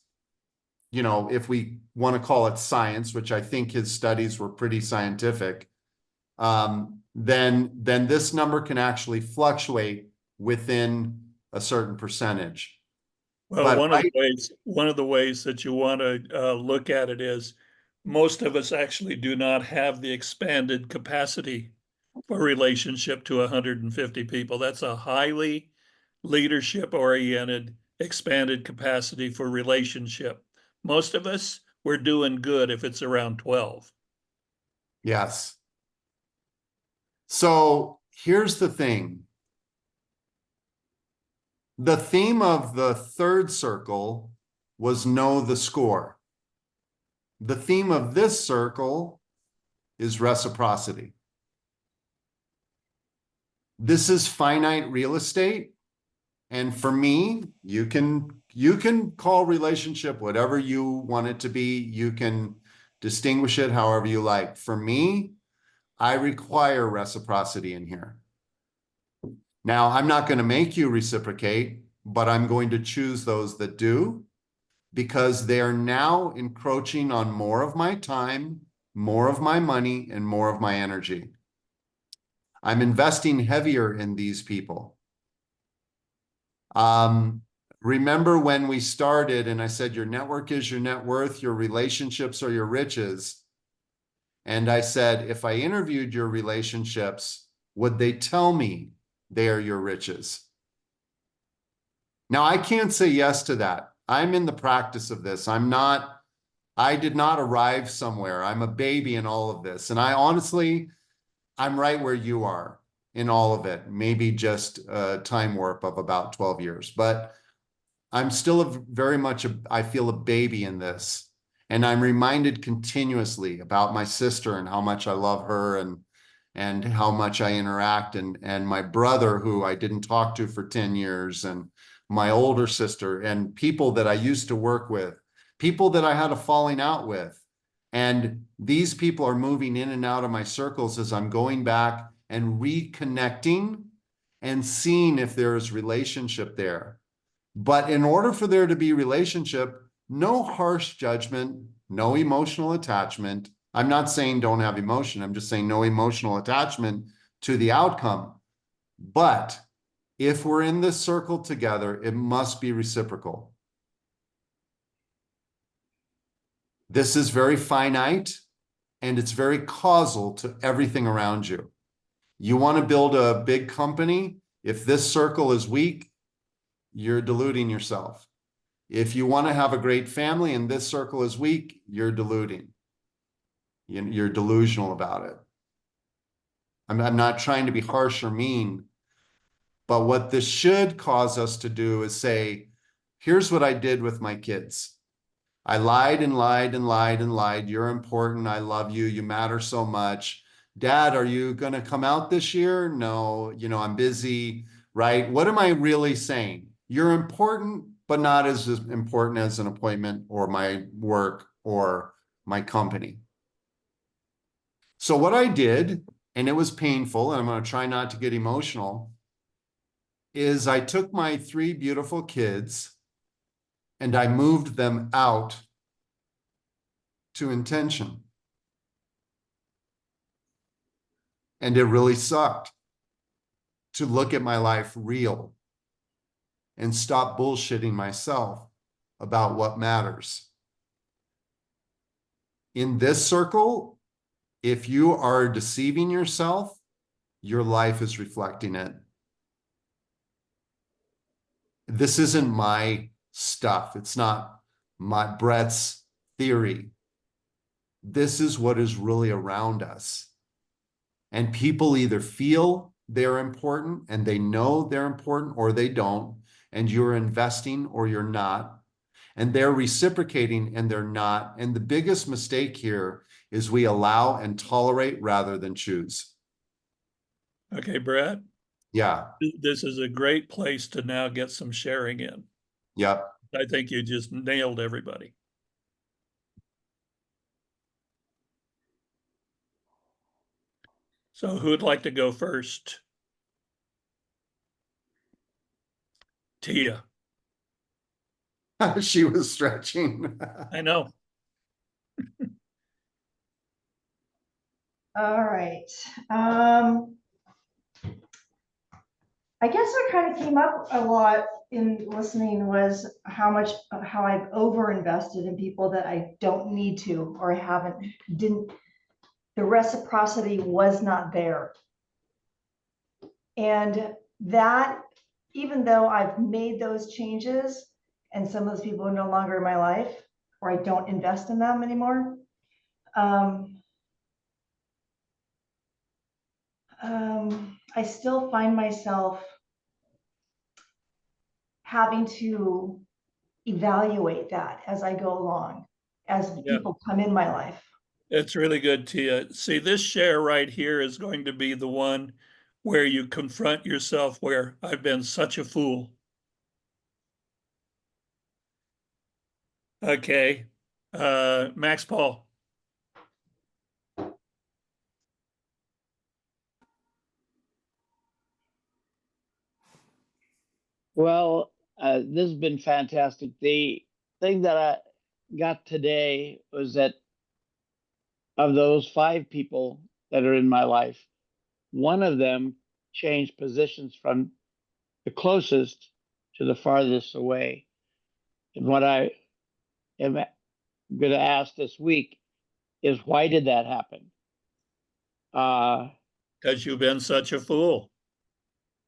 you know, if we want to call it science, which I think his studies were pretty scientific, then this number can actually fluctuate within a certain percentage. Well, But one of the ways that you want to look at it is most of us actually do not have the expanded capacity for relationship to 150 people. That's a highly leadership-oriented, expanded capacity for relationship. Most of us, we're doing good if it's around 12. Yes. So here's the thing. The theme of the third circle was know the score. The theme of this circle is reciprocity. This is finite real estate. And for me, you can call relationship whatever you want it to be. You can distinguish it however you like. For me, I require reciprocity in here. Now, I'm not going to make you reciprocate, but I'm going to choose those that do, because they are now encroaching on more of my time, more of my money, and more of my energy. I'm investing heavier in these people. Remember when we started and I said, your network is your net worth, your relationships are your riches. And I said, if I interviewed your relationships, would they tell me they are your riches? Now, I can't say yes to that. I'm in the practice of this. I did not arrive somewhere. I'm a baby in all of this. And I'm right where you are in all of it. Maybe just a time warp of about 12 years. But I'm still very much, I feel a baby in this. And I'm reminded continuously about my sister and how much I love her. and how much I interact, and my brother who I didn't talk to for 10 years, and my older sister, and people that I used to work with, people that I had a falling out with. And these people are moving in and out of my circles as I'm going back and reconnecting and seeing if there is relationship there. But in order for there to be relationship, no harsh judgment, no emotional attachment. I'm not saying don't have emotion. I'm just saying no emotional attachment to the outcome. But if we're in this circle together, it must be reciprocal. This is very finite, and it's very causal to everything around you. You want to build a big company. If this circle is weak, you're deluding yourself. If you want to have a great family and this circle is weak, you're deluding. You're delusional about it. I'm not trying to be harsh or mean, but what this should cause us to do is say, here's what I did with my kids. I lied and lied and lied and lied. You're important. I love you. You matter so much. Dad, are you going to come out this year? No, I'm busy, right? What am I really saying? You're important, but not as important as an appointment or my work or my company. So what I did, and it was painful, and I'm going to try not to get emotional, is I took my 3 beautiful kids and I moved them out to intention. And it really sucked to look at my life real and stop bullshitting myself about what matters. In this circle, if you are deceiving yourself, your life is reflecting it. This isn't my stuff. It's not Brett's theory. This is what is really around us. And people either feel they're important and they know they're important, or they don't, and you're investing or you're not. And they're reciprocating and they're not. And the biggest mistake here is we allow and tolerate rather than choose. Okay, Brett. Yeah. This is a great place to now get some sharing in. Yep. I think you just nailed everybody. So who would like to go first? Tia. She was stretching. I know. All right. I guess what kind of came up a lot in listening was how I've overinvested in people that I don't need to, or the reciprocity was not there. And that, even though I've made those changes and some of those people are no longer in my life, or I don't invest in them anymore, I still find myself having to evaluate that as I go along, as people come in my life. It's really good, Tia. See, this share right here is going to be the one where you confront yourself, where I've been such a fool. Okay. Max Paul. Well, this has been fantastic. The thing that I got today was that of those 5 people that are in my life, one of them changed positions from the closest to the farthest away. And what I am going to ask this week is, why did that happen? Because you've been such a fool.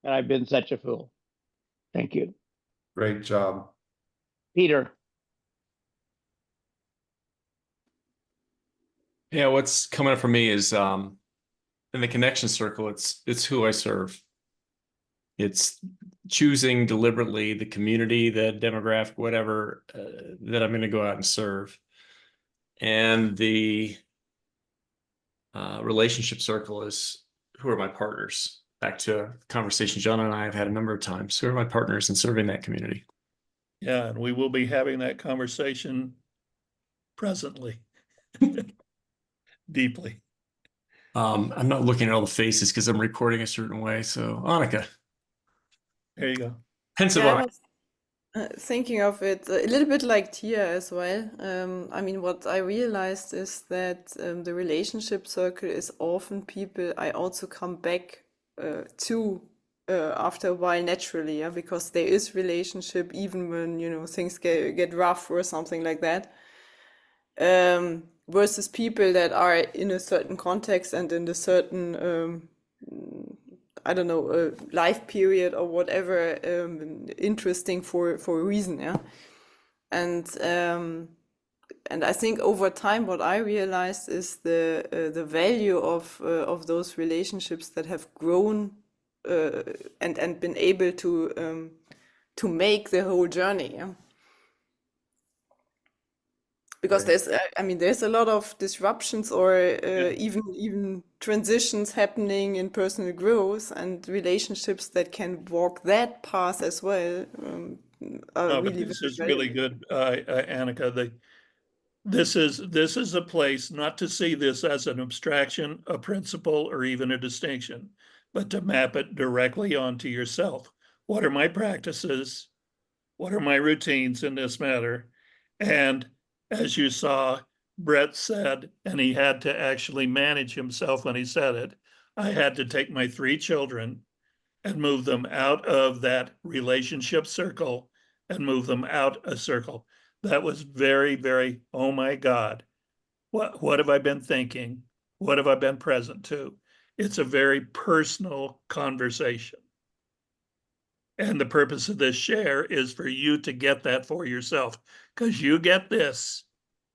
And I've been such a fool. Thank you. Great job. Peter. Yeah, what's coming up for me is in the connection circle, it's who I serve. It's choosing deliberately the community, the demographic, whatever, that I'm going to go out and serve. And the relationship circle is who are my partners? Back to conversation John and I have had a number of times. Who are my partners in serving that community? Yeah, and we will be having that conversation presently, deeply. I'm not looking at all the faces because I'm recording a certain way. So Annika, there you go. Pensive Yeah, I Annika. was thinking of it a little bit like Tia as well. I mean, what I realized is that the relationship circle is often people I also come back to after a while naturally, yeah, because there is relationship even when, you know, things get rough or something like that. Versus people that are in a certain context and in a certain I don't know, life period or whatever, interesting for a reason, yeah. And I think over time, what I realized is the value of those relationships that have grown and been able to make the whole journey, yeah. Because there's I mean there's a lot of disruptions or even transitions happening in personal growth, and relationships that can walk that path as well are No, but really this very is really valuable. good, Annika. This is a place not to see this as an abstraction, a principle, or even a distinction, but to map it directly onto yourself. What are my practices? What are my routines in this matter? And as you saw, Brett said, and he had to actually manage himself when he said it, I had to take my 3 children and move them out of that relationship circle and move them out a circle. That was very, very, oh my God, what have I been thinking? What have I been present to? It's a very personal conversation. And the purpose of this share is for you to get that for yourself, because you get this.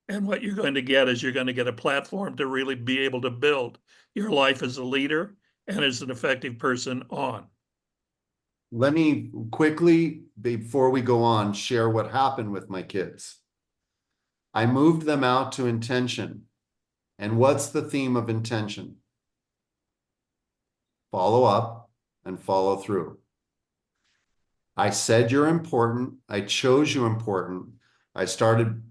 And what you're going to get is you're going to get a platform to really be able to build your life as a leader and as an effective person on. Let me quickly, before we go on, share what happened with my kids. I moved them out to intention. And what's the theme of intention? Follow up and follow through. I said you're important. I chose you important. I started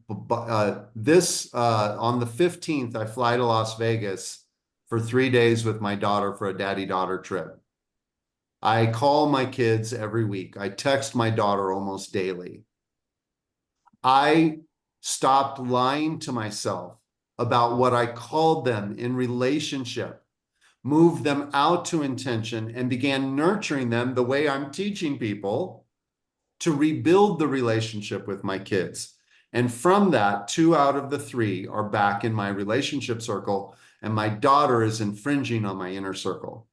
this on the 15th. I fly to Las Vegas for 3 days with my daughter for a daddy-daughter trip. I call my kids every week. I text my daughter almost daily. I stopped lying to myself about what I called them in relationship, moved them out to intention, and began nurturing them the way I'm teaching people to rebuild the relationship with my kids. And from that, 2 out of the 3 are back in my relationship circle, and my daughter is infringing on my inner circle.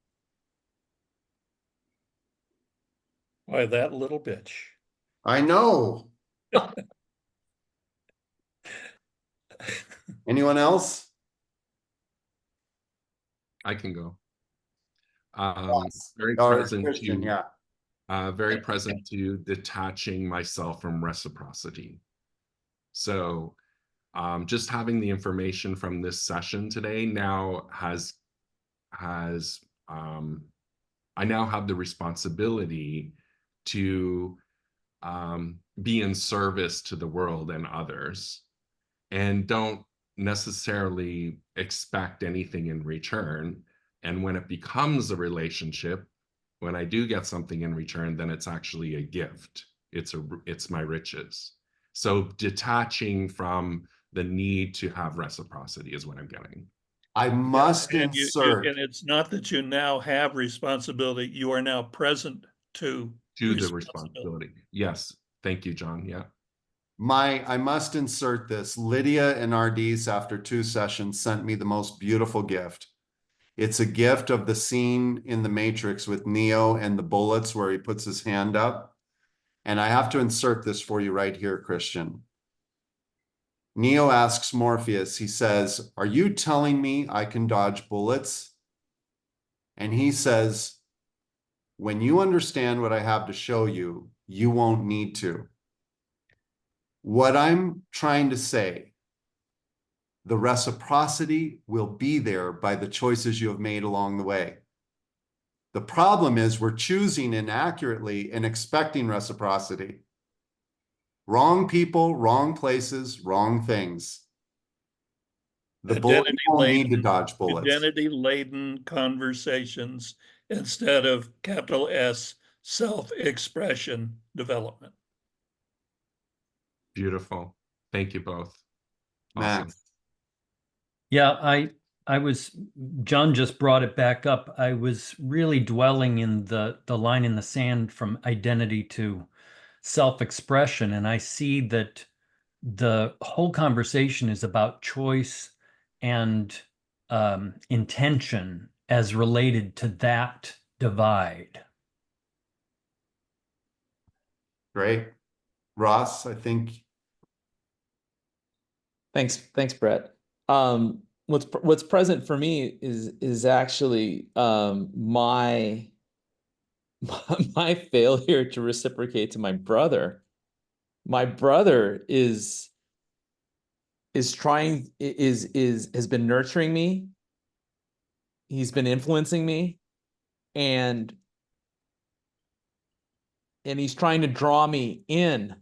Why, that little bitch. I know. Anyone else? I can go. Yes. Very Or present Christian, to yeah. very present to detaching myself from reciprocity. So just having the information from this session today now has I now have the responsibility to be in service to the world and others, and don't necessarily expect anything in return. And when it becomes a relationship, when I do get something in return, then it's actually a gift. It's my riches. So detaching from the need to have reciprocity is what I'm getting. I must And insert. and it's not that you now have responsibility, you are now present to the responsibility. Yes. Thank you, John. Yeah. I must insert this. Lydia and Ardis, after 2 sessions, sent me the most beautiful gift. It's a gift of the scene in The Matrix with Neo and the bullets where he puts his hand up. And I have to insert this for you right here, Christian. Neo asks Morpheus, he says, "Are you telling me I can dodge bullets?" And he says, "When you understand what I have to show you, you won't need to." What I'm trying to say, the reciprocity will be there by the choices you have made along the way. The problem is we're choosing inaccurately and expecting reciprocity. Wrong people, wrong places, wrong things. The bullet won't need to dodge bullets. Identity-laden conversations instead of capital S self-expression development. Beautiful. Thank you both. Max. Awesome. Yeah, John just brought it back up. I was really dwelling in the line in the sand from identity to self-expression, and I see that the whole conversation is about choice and intention as related to that divide. Great. Ross, I think. Thanks, Brett. What's present for me is actually my my failure to reciprocate to my brother. My brother has been nurturing me. He's been influencing me, and he's trying to draw me in,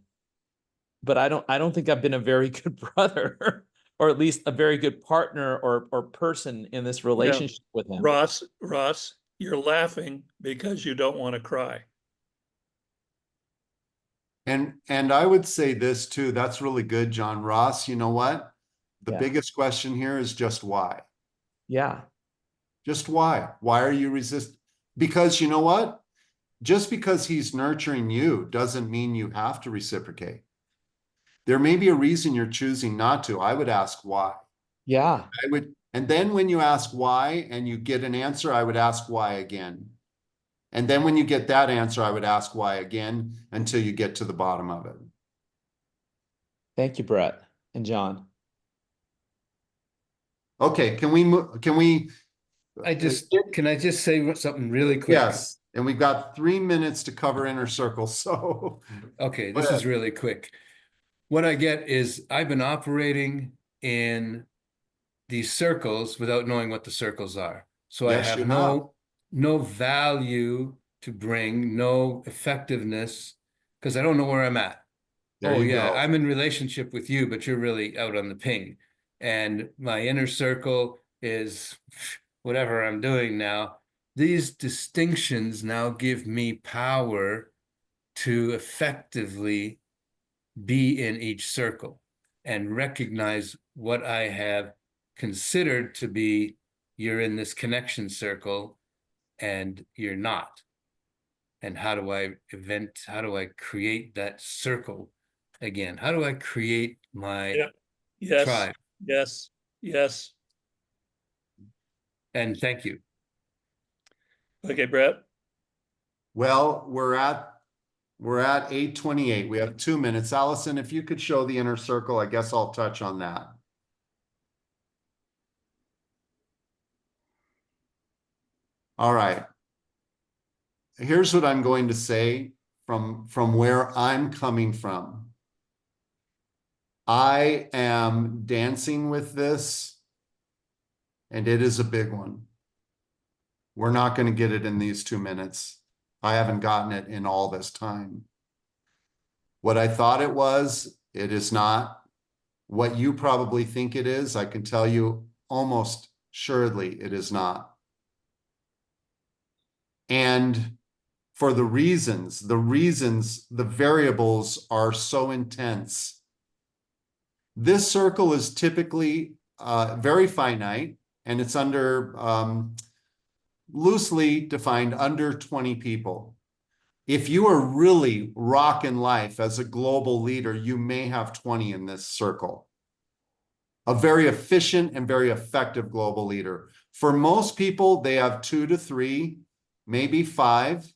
but I don't think I've been a very good brother, or at least a very good partner or person in this relationship with him. Ross, you're laughing because you don't want to cry. And I would say this too. That's really good, John. Ross, you know what? The biggest question here is just why. Yeah. Just why? Why are you resisting? Because you know what? Just because he's nurturing you doesn't mean you have to reciprocate. There may be a reason you're choosing not to. I would ask why. Yeah. And then when you ask why and you get an answer, I would ask why again. And then when you get that answer, I would ask why again until you get to the bottom of it. Thank you, Brett and John. Okay, can we can I just say something really quick? Yes, and we've got 3 minutes to cover inner circle, so. Okay, this is really quick. What I get is I've been operating in these circles without knowing what the circles are. So I have no value to bring, no effectiveness, because I don't know where I'm at. There you go. I'm in relationship with you, but you're really out on the ping. And my inner circle is whatever I'm doing now. These distinctions now give me power to effectively be in each circle and recognize what I have considered to be you're in this connection circle and you're not. And how do I create that circle again? How do I create my tribe? Yes. And thank you. Okay, Brett. Well, we're at 8:28. We have 2 minutes. Allison, if you could show the inner circle, I guess I'll touch on that. All right. Here's what I'm going to say from where I'm coming from. I am dancing with this, and it is a big one. We're not going to get it in these 2 minutes. I haven't gotten it in all this time. What I thought it was, it is not. What you probably think it is, I can tell you almost assuredly it is not. And for the variables are so intense. This circle is typically very finite, and it's under, loosely defined, under 20 people. If you are really rocking life as a global leader, you may have 20 in this circle. A very efficient and very effective global leader. For most people, they have 2 to 3, maybe 5.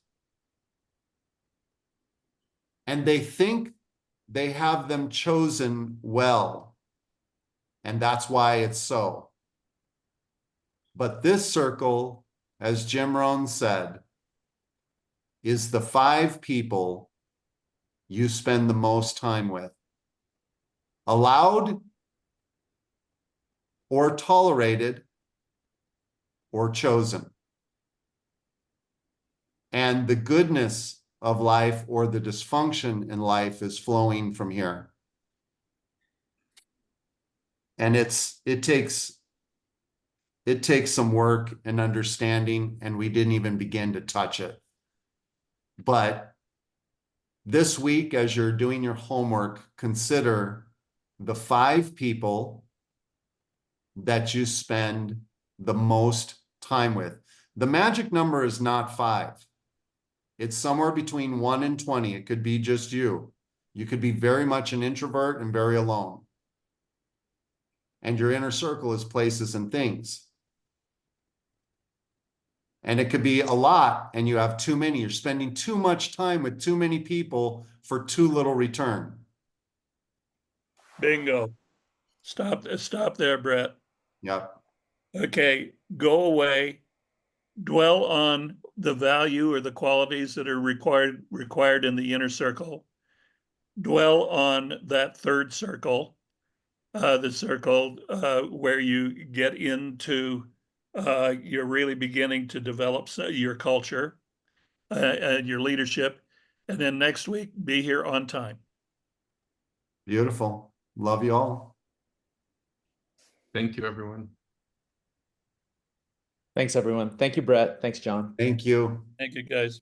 And they think they have them chosen well. And that's why it's so. But this circle, as Jim Rohn said, is the 5 people you spend the most time with. Allowed or tolerated or chosen. And the goodness of life or the dysfunction in life is flowing from here. And it takes some work and understanding, and we didn't even begin to touch it. But this week, as you're doing your homework, consider the 5 people that you spend the most time with. The magic number is not 5. It's somewhere between 1 and 20. It could be just you. You could be very much an introvert and very alone. And your inner circle is places and things. And it could be a lot and you have too many. You're spending too much time with too many people for too little return. Bingo. Stop there, Brett. Yep. Okay, go away. Dwell on the value or the qualities that are required in the inner circle. Dwell on that third circle, the circle where you get into, you're really beginning to develop your culture and your leadership. And then next week, be here on time. Beautiful. Love you all. Thank you, everyone. Thanks, everyone. Thank you, Brett. Thanks, John. Thank you. Thank you, guys.